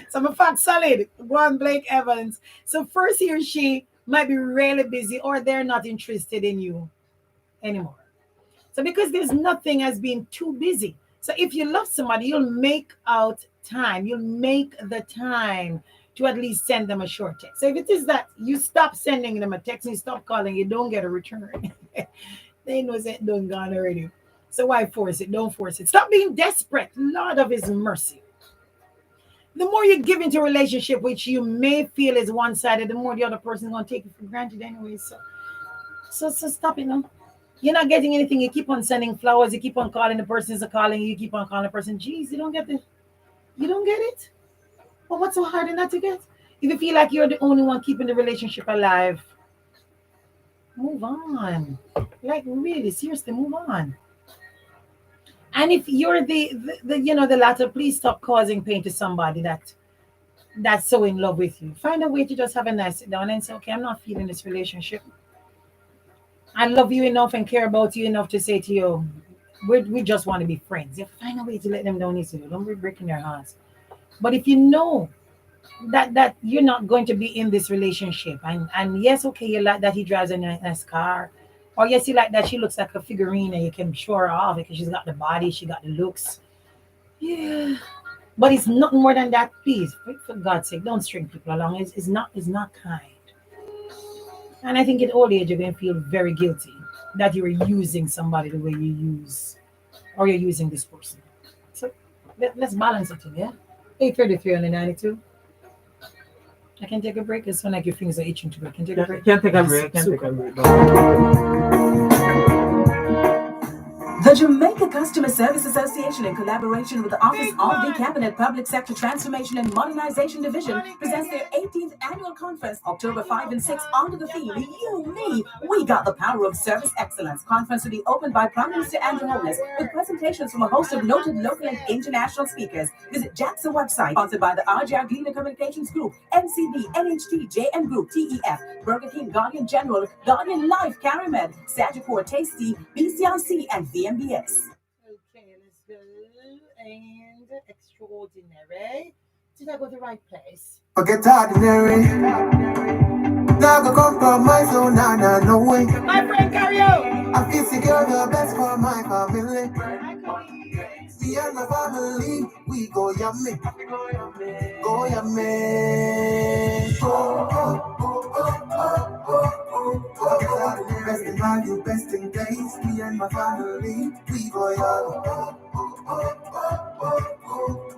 So my fact solid. Go on, Blake Evans. So first he or she might be really busy or they're not interested in you anymore. So because there's nothing as being too busy. So if you love somebody, you'll make out time. You'll make the time to at least send them a short text. So if it is that you stop sending them a text and you stop calling, you don't get a return. They know that don't gone already. So why force it? Don't force it. Stop being desperate. Lord of His mercy. The more you give into a relationship which you may feel is one-sided, the more the other person is going to take it for granted anyway. So stop it now. You're not getting anything. You keep on sending flowers. You keep on calling the person is calling you. You keep on calling the person. Jeez, you don't get it. Well, what's so hard in that to get? If you feel like you're the only one keeping the relationship alive, move on. Like really, seriously, move on. And if you're the latter, please stop causing pain to somebody that's so in love with you. Find a way to just have a nice sit down and say, okay, I'm not feeling this relationship. I love you enough and care about you enough to say to you, we just want to be friends. You find a way to let them down easily. Don't be breaking their hearts. But if you know that you're not going to be in this relationship, and yes, okay, you like that he drives a nice car, or yes, you like that she looks like a figurine and you can show her off because she's got the body, she got the looks. Yeah. But it's nothing more than that, please. For God's sake, don't string people along. It's not kind. And I think at old age, you're going to feel very guilty that you were using somebody the way you use, or you're using this person. So let's balance it, yeah? 8:33 on the 92. I can take a break. It's when like your fingers are itching to break. Can take a break. Can't take a break. Can't take a break. The Jamaica Customer Service Association, in collaboration with the Office of the Cabinet Public Sector Transformation and Modernization Division, presents their 18th annual conference, October 5 and 6, under the theme, You, Me, We Got the Power of Service Excellence. Conference will be opened by Prime Minister Andrew Holness, with presentations from a host of noted local and international speakers. Visit Jackson website, sponsored by the RJR Gleaner Communications Group, NCB, NHT, JN Group, TEF, Burger King, Guardian General, Guardian Life, CariMed, Sagicor, Tasty, BCIC, and VMBS. Okay, let's go. And extraordinary. Did I go to the right place? Forget ordinary. Now go compromise, oh no way. My friend Cario. I feel secure, the best for my family. Me and my family, we go yummy. Go yummy. Best in value, best in days. Me and my family, we go yummy.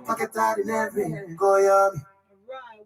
Forget ordinary, go yummy. Right,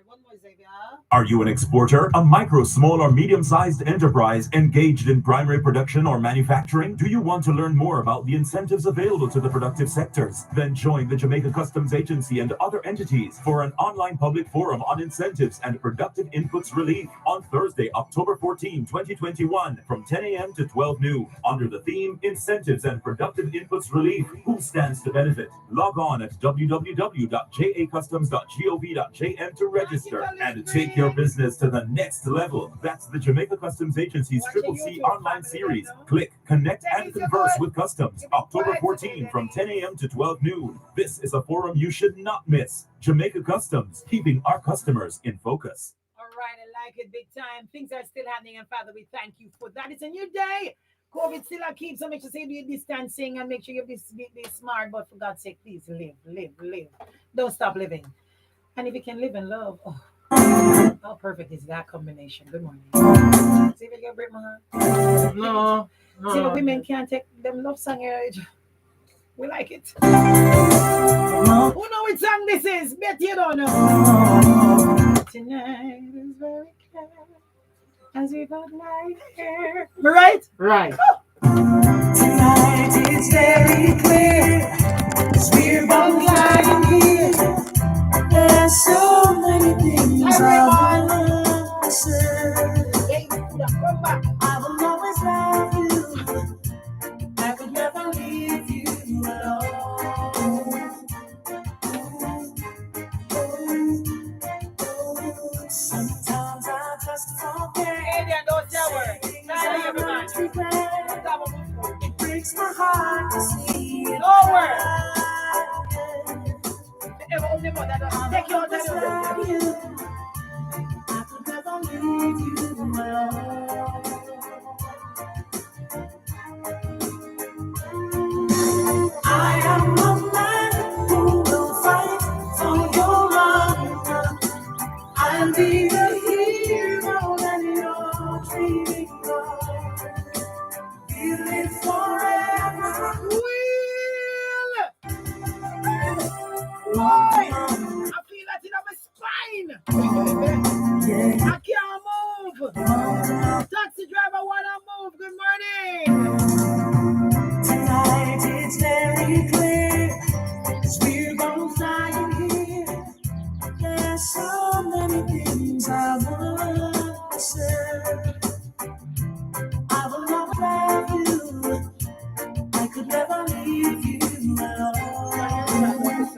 one more, Xavier. Are you an exporter, a micro, small, or medium-sized enterprise engaged in primary production or manufacturing? Do you want to learn more about the incentives available to the productive sectors? Then join the Jamaica Customs Agency and other entities for an online public forum on incentives and productive inputs relief on Thursday, October 14, 2021, from 10 a.m. to 12 noon, under the theme Incentives and Productive Inputs Relief. Who stands to benefit? Log on at www.jacustoms.gov.jm to register and take your business to the next level. That's the Jamaica Customs Agency's Triple C online series. Click, connect, and converse with Customs. October 14 from 10 a.m. to 12 noon. This is a forum you should not miss. Jamaica Customs, keeping our customers in focus. All right, I like it big time. Things are still happening, and Father, we thank you for that. It's a new day. COVID still keeps, so make sure you do distancing and make sure you be smart. But for God's sake, please live. Don't stop living. And if you can live in love, how perfect is that combination? Good morning. See if you can break my heart. No. See, the women can't take them love song here. We like it. Who know which song this is? Bet you don't know. Tonight is very clear as we got light here. Am I right? Right. Tonight it's very clear, as we're both lying here. There's so many things I want to say. I will always love you. I could never leave you alone. Sometimes I just forget. It breaks my heart to see it. Take your time. I could never leave you alone. I am a man who will fight for your honor. I'll be the hero that you're dreaming of. Feel it forever. I feel that in my spine. I can't move. Taxi driver wanna move. Good morning. Tonight it's very clear, as we're both lying here. There's so many things I want to say. I will never love you. I could never leave you alone.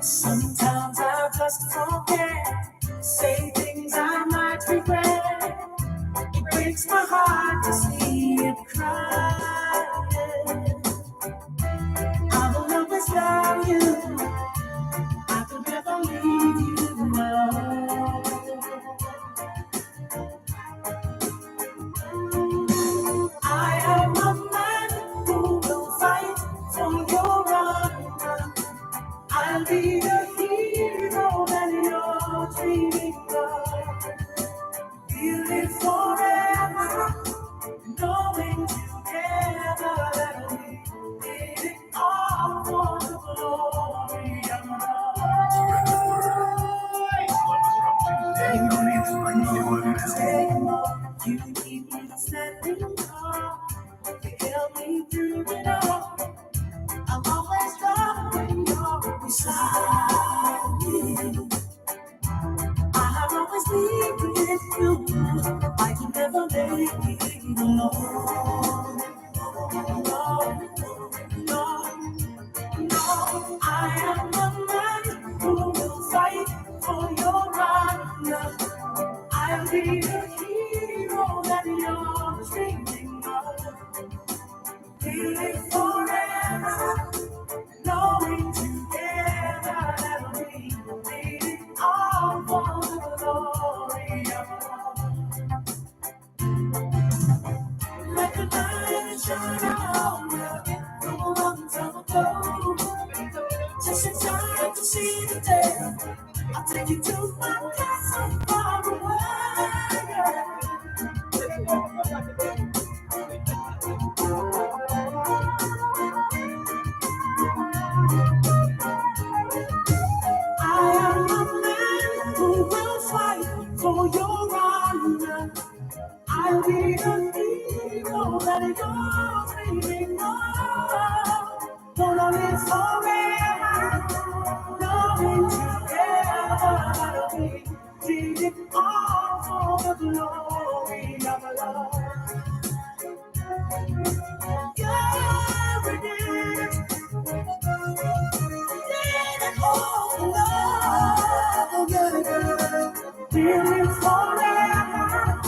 Sometimes I just forget, say things I might regret. It breaks my heart to see it crying. I will always love you. I could never leave you alone. I am a man who will fight for your honor. I'll be the hero that you're dreaming of. Feel it forever, knowing together that we did it all for the glory of God. You keep me standing tall, you help me through it all. I'm always loved when you're beside me. I'll always be with you. I can never make it alone. No, I am a man who will fight for your honor. I'll be the hero that you're dreaming of. see the day. I'll take you to my castle far away. I am a man who will fight for your honor. I'll be the hero that you're dreaming of. Gonna live forever, knowing together we did it all for the glory of love. Yeah, we did. Did it all for love. Yeah, did it forever,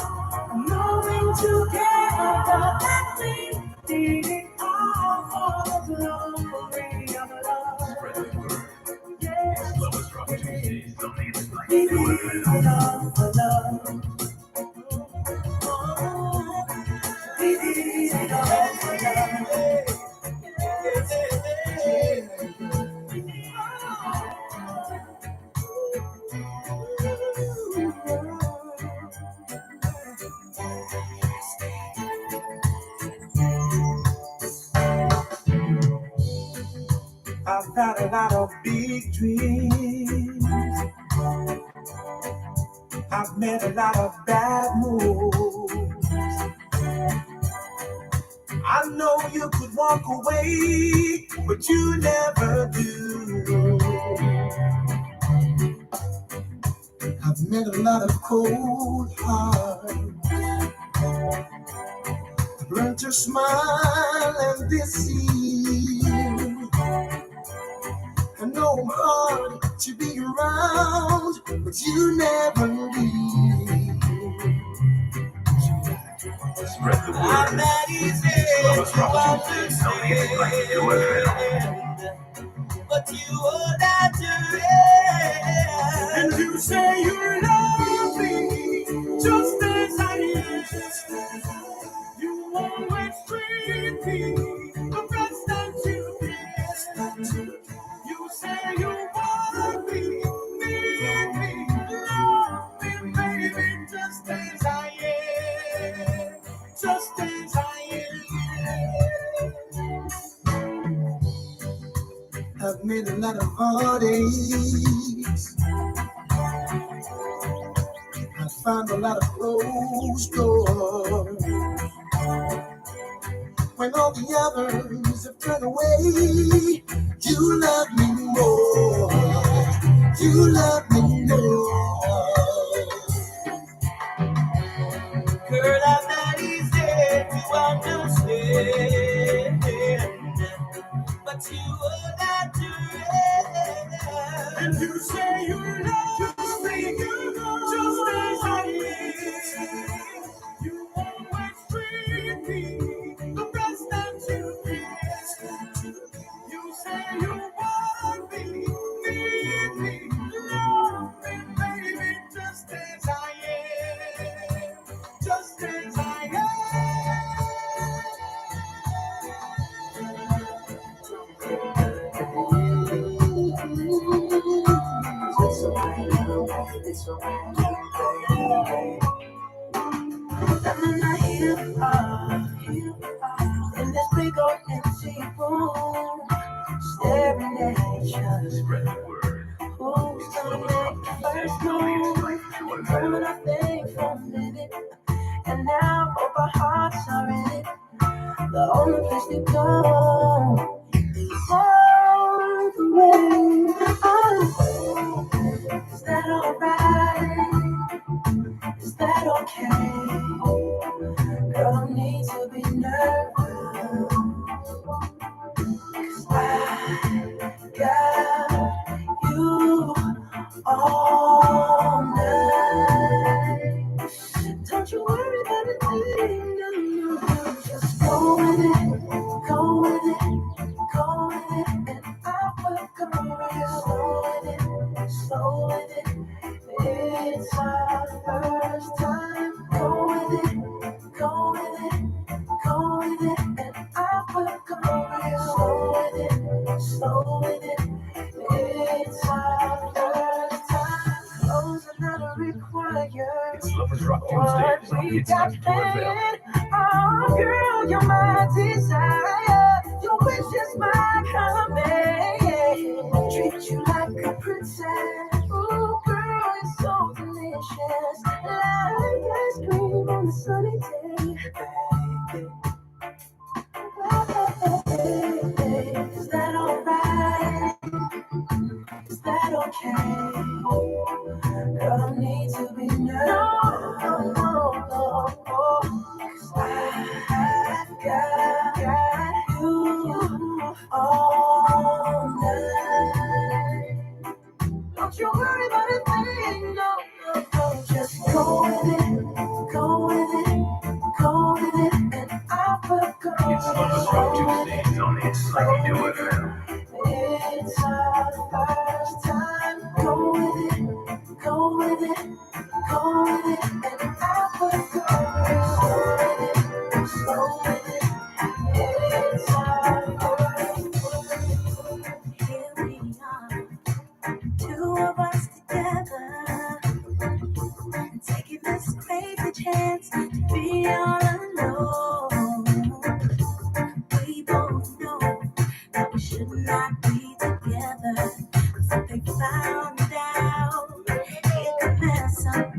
knowing together that we did it all for the glory of love. Spread the word. Yes, Lowest Rock Tuesdays on the Insight we did it all for love. We did it all for love. I've got a lot of big dreams. I've made a lot of bad moves. I know you could walk away, but you never do. I've met a lot of cold hearts. I've learned to smile and deceive. I know I'm hard to be around, but you never leave. Spread the I'm word. not easy Lowest to Rock Tuesdays on the Insight to FM. understand, but you are not doing. And you say you love me just as I am. You always treat me the best that you can. You say you want me, need me, love me, baby, just as I am, just as I am. I've made a lot of heartaches. I found a lot of closed doors. When all the others have turned away, you love me more. You love me more. Girl, I'm not easy to understand, but you are not doing. And you say you love me just as I am. You always treat me the best that you can. You say you want me, need me, love me, baby, just as I am, just as I am. It's alright. I'm not here in this big old empty room, staring at each other. Spread the word. Who's gonna make the first move? Coming up there for a minute, and now both our hearts are in it. The only place to go all the way. Is that alright? Is that okay? Girl, don't need to be nervous, 'cause I got you all night. Don't you worry about a thing, no. Just go with it, go with it, go with it, and I will go real slow with it. It's our first time. Go with it, go with it, go with it, and I will go real slow with it. It's require. It's Lovers Rock Tuesdays on It's Time to Avail. Oh, girl, you're my desire. Your wish is my command. Treat you like a princess. Ooh, girl, you're so delicious. Like ice cream on a sunny day. Is that alright? Is that okay? Girl, don't need to be nervous. No. 'Cause I've got you all night. Don't you worry about a thing, no. Just go with it, and I will go. It's Lovers Rock Tuesdays on It's Time to Avail. It's our first time. Go with it, and I will go. Go with it, it's our first. Here we are, two of us together, taking this crazy chance to be all alone. We both know that we should not be together. Something found out. It could mess up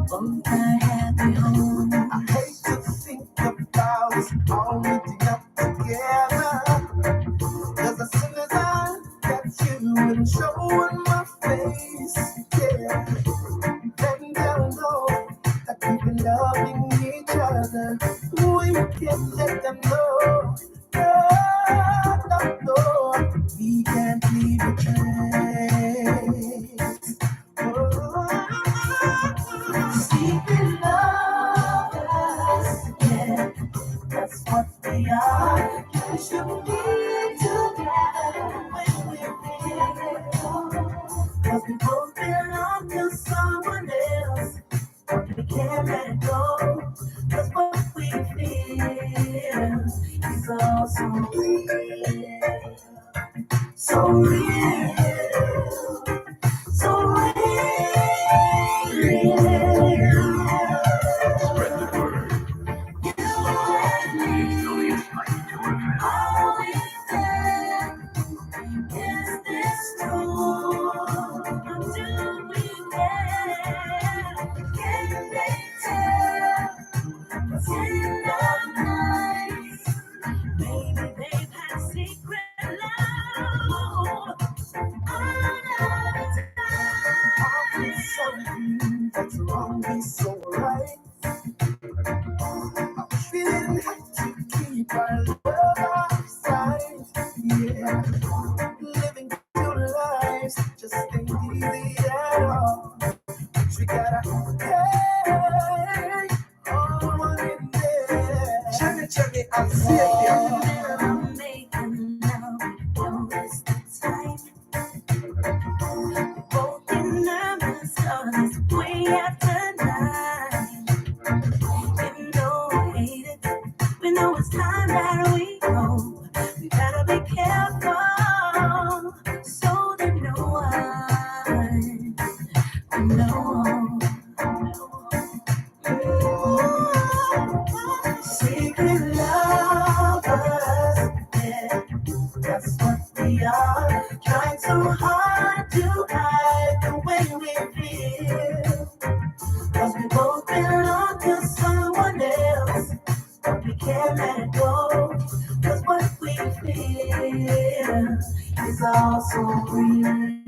both our happy home. I hate to think about us all meeting up together. 'Cause as soon as I get you and showing my face, yeah, then they'll know that we've been loving each other. We can let them know. No, we can't leave a trace. Secret lovers, yeah, that's what we are. We should be together when we're real. 'Cause we both belong to someone else. We can't let it go. 'Cause what we feel is all so real. So real. So real. Spread the word. Tuesdays on It's Time to Avail. All we said is this true? Do we care? Can they tell what's in our minds? Maybe they've had secret love all our time. It's something that's wrong, is so right. I'm feeling hot to keep our love outside. Yeah, living two lives just ain't easy at all. But we gotta hey, on in there. Johnny, I'll see you. I'm making love, don't waste the time. Both get nervous, 'cause it's way after 9. You know I hate it. We know it's time that we go. We gotta be careful so that no one knows. Secret lovers, yeah, that's what we are. Trying so hard to hide the way we feel. 'Cause we both belong to someone else. But we can't let it go. 'Cause what we feel is all so real.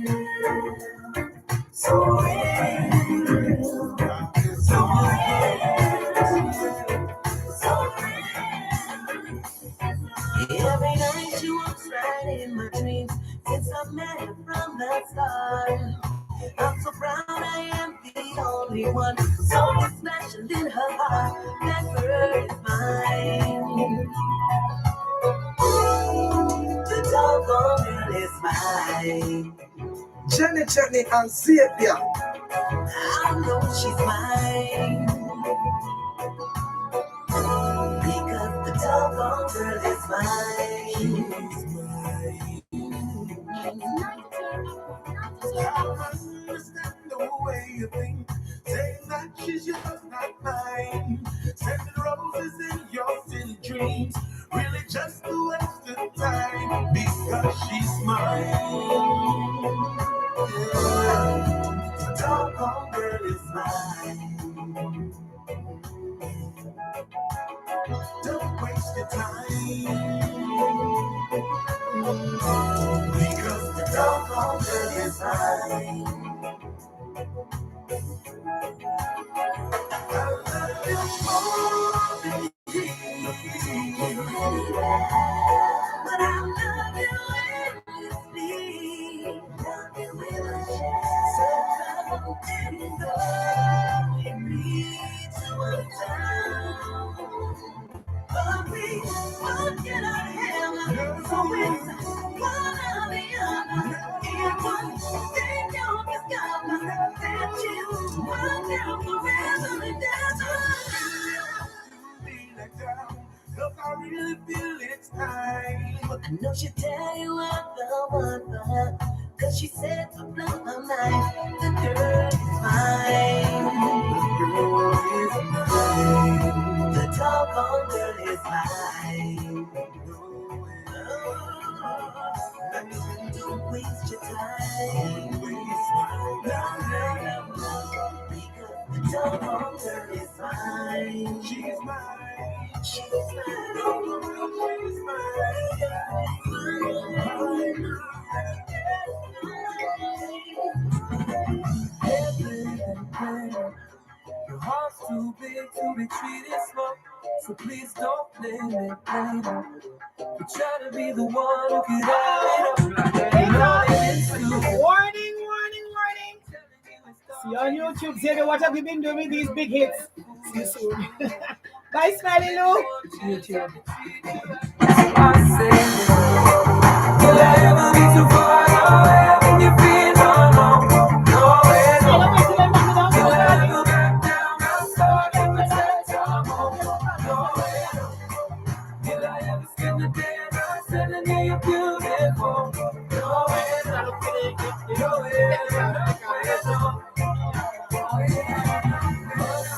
So real. So real. So real. Every night you walk right in my dreams. Since I met you from the start, I'm so proud I am the only one. So special in her heart. That girl is mine. The doggone girl is mine. Johnny, I'll see you. I know she's mine. Because the doggone girl is mine. I understand the way you think, saying that she's yours, not mine. Sending roses in your silly dreams, really just a waste of time, because she's mine. Yeah. The doggone girl is mine. Don't waste your time, because the doggone girl is mine. I love you more than you, but I love you endlessly. Love you with a so come and go with me to a town. But we both get our hair so it's one or the other. And one thing you discover that you want now forever and ever. Be let down, 'cause I really feel it's time. I know she'll tell you I'm the one for her, 'cause she said to blow my mind. The girl is mine. The girl is mine. The doggone girl is mine. Don't waste your time. Because the doggone girl is mine. She's mine. She's mine. She's mine. Your heart's too big to be treated small, so please don't blame me later. You try to be the one who could have it all. Warning, warning, warning. See you on YouTube, Xavier, what have you been doing with these big hits? See you soon. Bye, Smiley Lou. YouTube. I say, will I ever be too far away when you feel alone? No way, no. Will I ever back down my sword and protect our home? No way, no. Will I ever spend the day night telling you you're beautiful? No way, no. No way, no.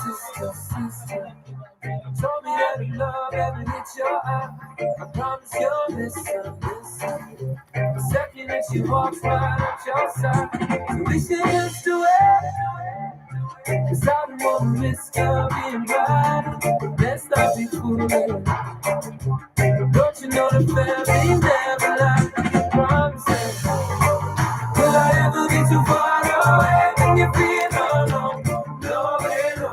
Sister, told me that love ever hit your eye. I promise you'll listen. The second that she walks right at your side, so we should just do it. 'Cause I don't want to risk her being right. Let's not be fooling. Don't you know the family never lie? Promises. Will I ever be too far away when you feel alone? No way, no.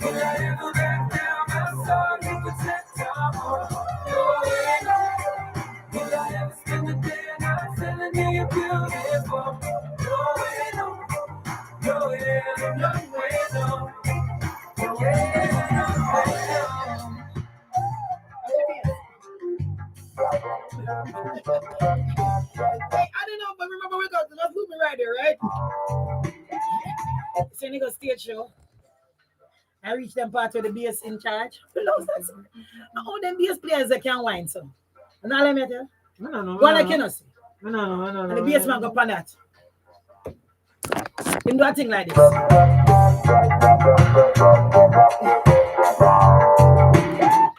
Will I ever back down my sword and protect our home? No way, no. Will I ever spend the day and night telling you you're beautiful? No way, no. No way, no. No way, no. No way, no. Hey, I don't know, but remember we got Love Movie right there, right? So you go stage show. I reach them part where the bass in charge. Oh, them bass players they can whine so. And all them tell. No. One I cannot see. No. And the bass man go pan that. Him do a thing like this.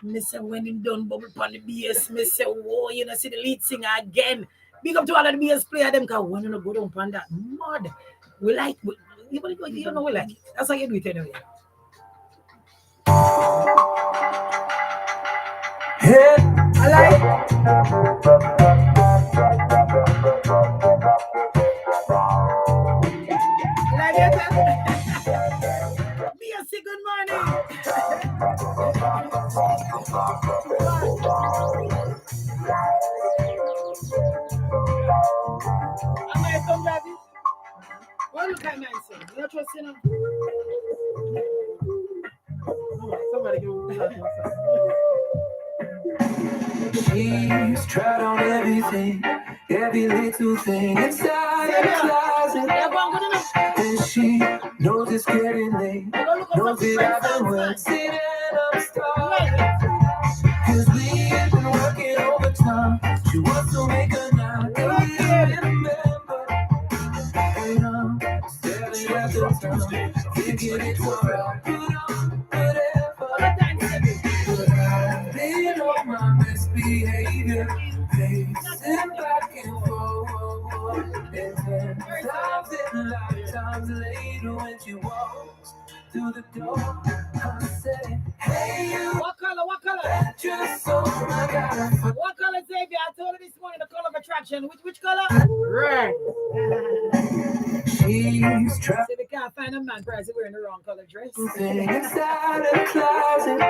Me say when him done bubble pan the bass, me say, whoa, you know, see the lead singer again. Big up to all of the bass players, them can when you know go down pan that mud. We like you know we like it. That's how you do it anyway. Hey, I like it. BSC, good morning. Am I come daddy? What look at my son? You not trusting him? Somebody give me that. she's tried on everything, every little thing inside the closet. And she knows it's getting late, knows that I've been working and I'm starving. 'Cause we've been working overtime. She wants to make a night that we remember. And I'm staring at the time, thinking it's alright. Put on whatever. But I've been on my best behavior, pacing back and forth. And then times in lifetimes later when she walks through the door, I say, hey you. What color? What color? That's just so I gotta find. What color, Xavier? I told you this morning the color of attraction. Which color? Red. She's trying See, we can't find a man price wearing the wrong color dress. inside the closet,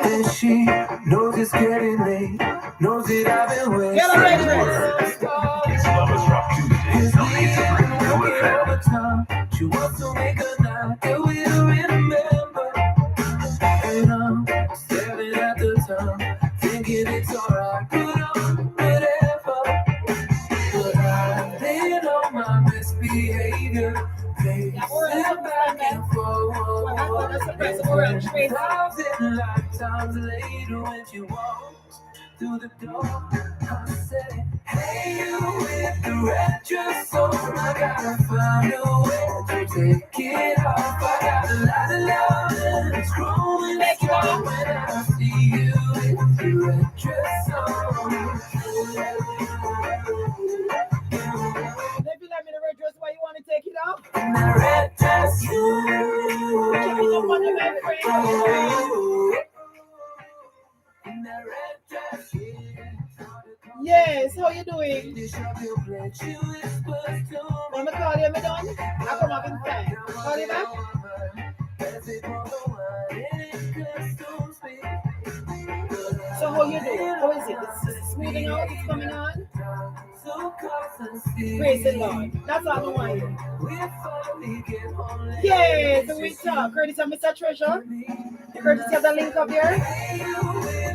and she knows it's getting late, knows that I've been waiting. Yellow red dress. It's Lovers Rock Tuesdays on Hits Radio FM. She wants to make a night that we'll remember. And I'm staring at the time, thinking it's alright. Put on whatever. But I've been on my best behavior, pacing back and forth. Thousand lifetimes later when she walks through the door, I say, hey you with the red dress on, I gotta find a way to take it off. I got a lot of love and it's growing strong when I see you with the red dress on. If you let me the red dress, why you want to take it off? And the red dress, Check it up on the red friend. and the red dress, Yes, how you doing? this shall be a pledge you whisper to Want me to call you? Me done? I come up in time. Call you back? So how you doing? How is it? It's smoothing out? It's coming on? Praise the Lord. That's all I want you. Yes, so we talk. Courtesy of Mr. Treasure. Courtesy of the link up here.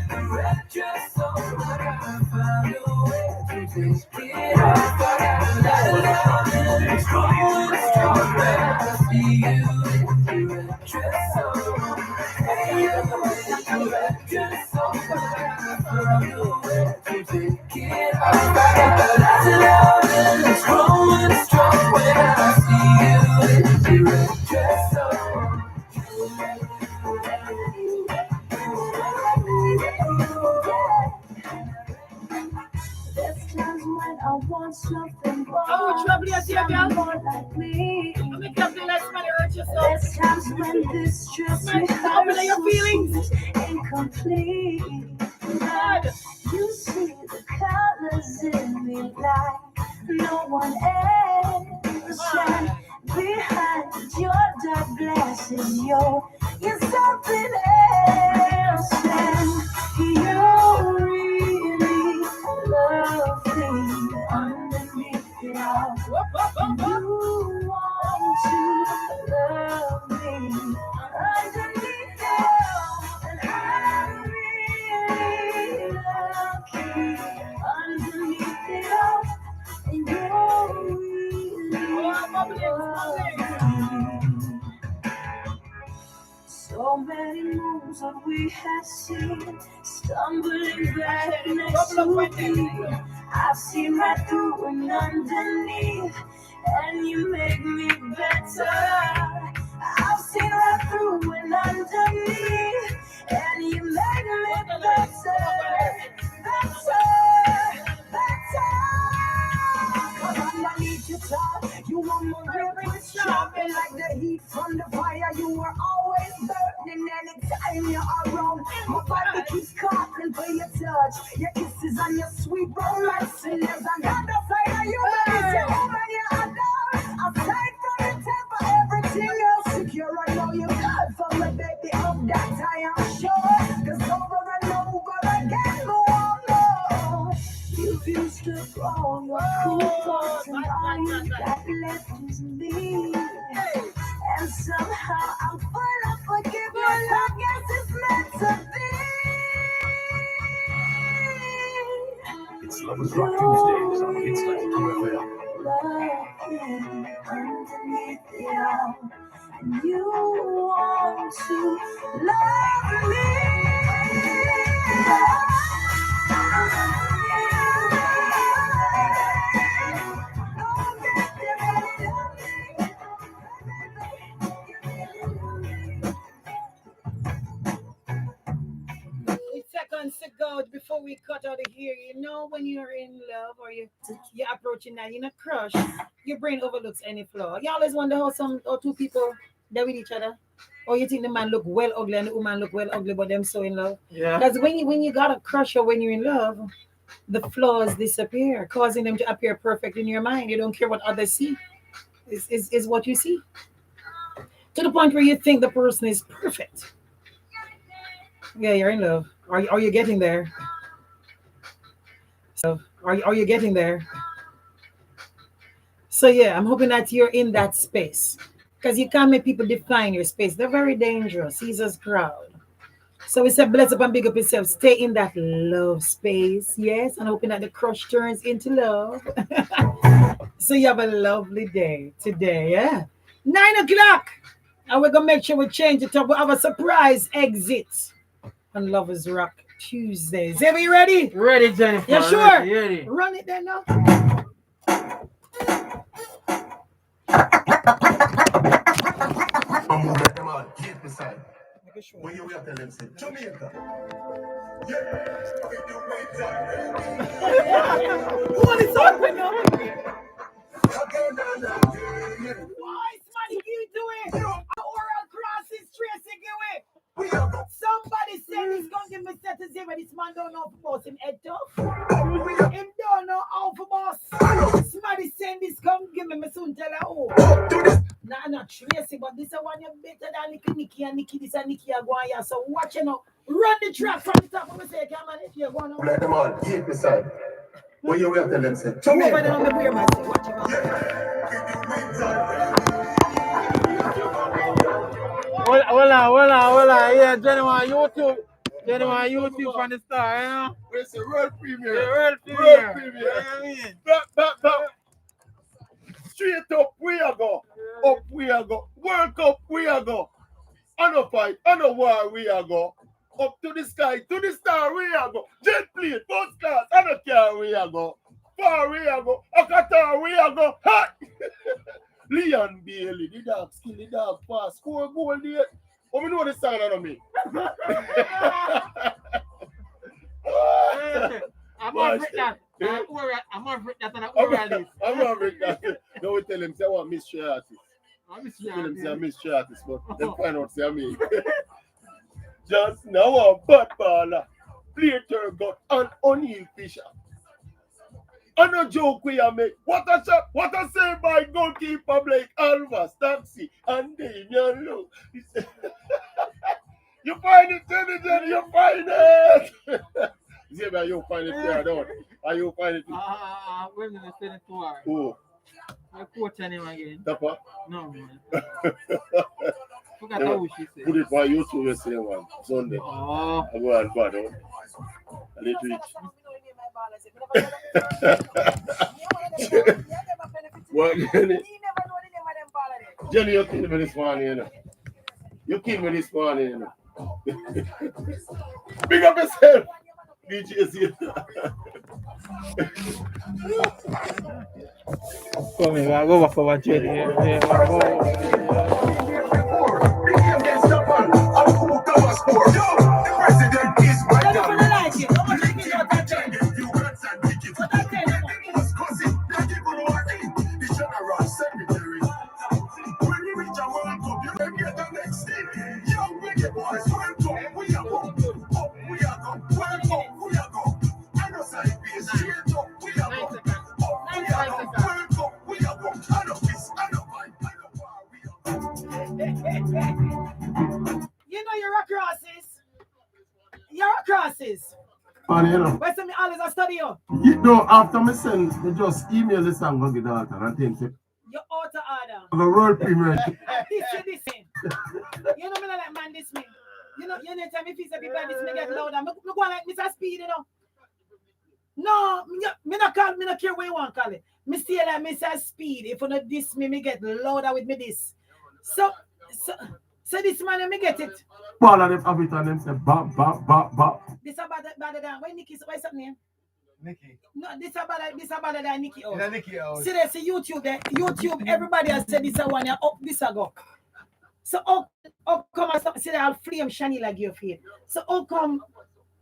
It's growing strong when I see you in your red dress on. There's times when I want something more. Oh, trouble you, dear girl. More like me. I'm going to let somebody hurt yourself. There's times when this stress me Open up your feelings. incomplete. God. You see the colors in me like no one else can. Behind your dark glasses, you're something else. And you really love me underneath it all. You want to love me underneath it all. And I really love you underneath it all. And you really love me. So many moves that we have seen, stumbling back next to me. I've seen right through and underneath, and you make me better. I've seen right through and underneath, and you make me better. Cause underneath your top, you want my ribbon sharpened like the heat from the fire. You are always burning anytime you're around. My body keeps calling for your touch, your kisses and your sweet romance. And there's another side of you that is your woman you adore. Aside from the temper, everything else secure. I know you good for me, baby. Of that I am sure. Cause over and over again, go on, no. You've used up all your cool thoughts and all you got left is me. And somehow I'm full of forgiveness. I guess it's meant to be. It's Lovers Rock Tuesdays on Hits Radio FM. Underneath it all, and you want to love me. we cut out of here, you know, when you're in love or you're approaching that, in a crush, your brain overlooks any flaw. You always wonder how some or two people they're with each other. Or you think the man look well ugly and the woman look well ugly, but them so in love. Yeah. Because when you got a crush or when you're in love, the flaws disappear, causing them to appear perfect in your mind. You don't care what others see. Is what you see. To the point where you think the person is perfect. Yeah, you're in love. Are you getting there? So are you getting there? So yeah, I'm hoping that you're in that space. Because you can't make people define your space. They're very dangerous. He's a crowd. So we said, bless up and big up yourself. Stay in that love space. Yes, and hoping that the crush turns into love. So you have a lovely day today. Yeah. 9 o'clock. And we're going to make sure we change it up. We'll have a surprise exit on Lovers Rock Tuesdays. Are we ready? Ready, Jennifer. You sure? Ready. Run it then now. I'm moving them all, keep beside. When you have to them say, Jamaica. What is open now? Why is money you doing? Oral crosses tracing away. Somebody said he's going to give me set to zero. This man don't know for boss him head tough. Him don't know how for boss. Somebody saying this come give me soon tell her oh. Nah, not Tracy, but this is one you better than Nikki and Nikki. This and Nikki are going here. So watch you now. Run the track from the top. When we say, come on, if you're going to. Let them all, keep beside. When you have to them say, Jamaica. Jamaica. Watch you out. Hold on. Yeah, Jenny on YouTube from the start, you know? It's a world premiere. The world World premiere. premiere. You know what I mean? Back. Straight up, we are go. Up, we are go. World Cup, we are go. On a fight, on a war, we are go. Up to the sky, to the star, we are go. Jet plane, first class, on a car, we are go. Far, we are go. A Qatar, we are go. Ha! Leon Bailey, the dog skill, the dog pass, score goal there. Oh, we know the song on me. I'm on that. I'm on that and I'm I'm not break that. No, we tell him, say, I want mystery artist. Tell him, say, I'm mystery artist, but then find out, say, me. Just now, a bad baller, play turbo, and O'Neal Fisher. And no joke we are make. What a shot, what a save by goalkeeper Blake Alva, Staxi, and Damian Lowe. You find it, Jenny, you find it. See, man, you find it there, don't you? Are you find it? We're going to send it to her. Oh. I quote her name again. Tapa? No, man. Forgot how she said. Put it for YouTube yesterday, man. Sunday. Oh. I go and bad, huh? A little bit. What, Jenny? Jenny, you killed me this morning, you know. You killed me this morning, you know. Big up yourself, DJC. Come here, I'll go back for one trade here. The president is my dad. When we reach our World Cup, you can get the next thing. Young wicked boys, World Cup, we are go. Up, we are go. World Cup, we are go. I know side be straight up, we are go. Up, we are go. World Cup, we are go. I know this, I know mine, I know why we are go. You know your crosses. Your crosses. Funny, you know. Where's me always I study you? You know, after me send, you just email the song on the daughter and things. Your auto order. The world premiere. This. You know me like man this me. You know tell me if he's a people this me get louder. Me go like Mr. Speed, you know. No, me not care what you want call it. Me stay like Mr. Speed. If you not diss me get louder with me this. So this man me get it. All of them have it on them say bop. This about than why Nikki what's up name? Nikki. No, this about than Nikki out. Yeah, Nikki out. See there, see YouTube there. YouTube, everybody has said this one here up this ago. So come and see that I'll flame shiny like your feet. So how come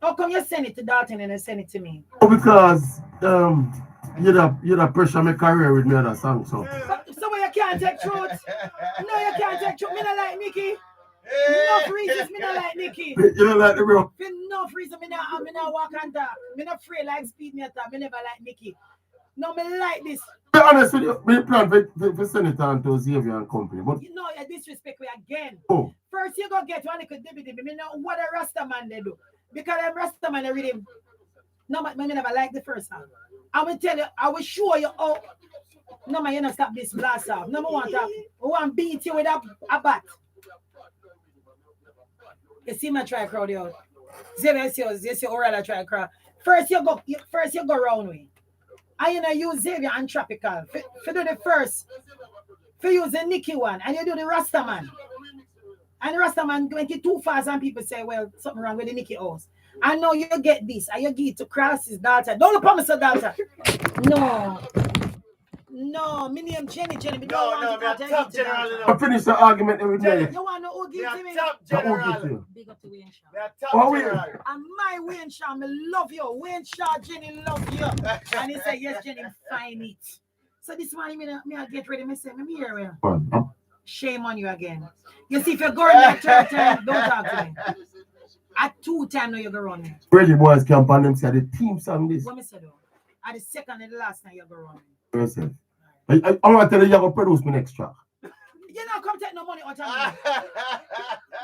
How come you send it to Dalton and you send it to me? Oh, because you'd pressure my career with me other song, so. So you can't take truth. No, you can't take truth. Me not like Nicky. Enough reasons me not like Nicky. You don't like the bro? For enough reason me not walk and talk. Me not afraid like speed me attack. Me never like Nicky. No, me like this. Be honest with you, me plan for send it on to Xavier and company. But You know you disrespect me again. oh, First you go get one little dibby. Me know what a Rasta man they do. Because them Rasta man they read him. No, me never like the first song. I will tell you, I will show you how. No man, you not stop this blast off. No more want to beat you with a bat. You see me try crowd you out. You see Orella try crowd. First you go round way. And you know use Xavier and Tropical. For do the first. For use the Nicky one. And you do the Rasta man. And the Rasta man make it too fast and people say, well, something wrong with the Nicky house. And now you get this. And you give it to Cross's daughter. Don't promise her daughter. No, me name Jenny. Me don't want to top general. I finish the argument with me. You want to who give to me? Top Who general. give you? Big up to Wayne Shaw. We are top Oh, we- general. And my Wayne Shaw, me love you. Wayne Shaw, Jenny love you. And he said, yes, Jenny, find it. So this morning, me I get ready. Me say, me here. Man, Shame on you again. You see, if you're going like third time, don't talk to me. At 2 times, now you're going to run me. Reggie Boys camp on them say the team song this. What me say though? At the second and the last time, you're going to run me. Yourself. I want to tell you, you're going to produce my next track. You know, come take no money out of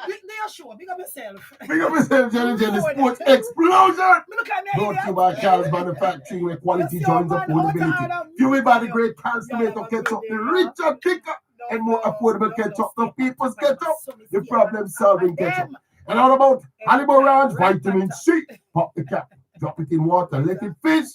me. They are sure. Big up yourself. Big up yourself, Jenny Sports Explosion! Me look at me. Brought to you by Charles Manufacturing, where quality joins affordability. Fueled by the great Carl's Tomato Ketchup, the richer, thicker, and more affordable ketchup. The people's ketchup, the problem-solving ketchup. And all about Hannibal Ranch, vitamin C. Pop the cap, drop it in water, let it fish.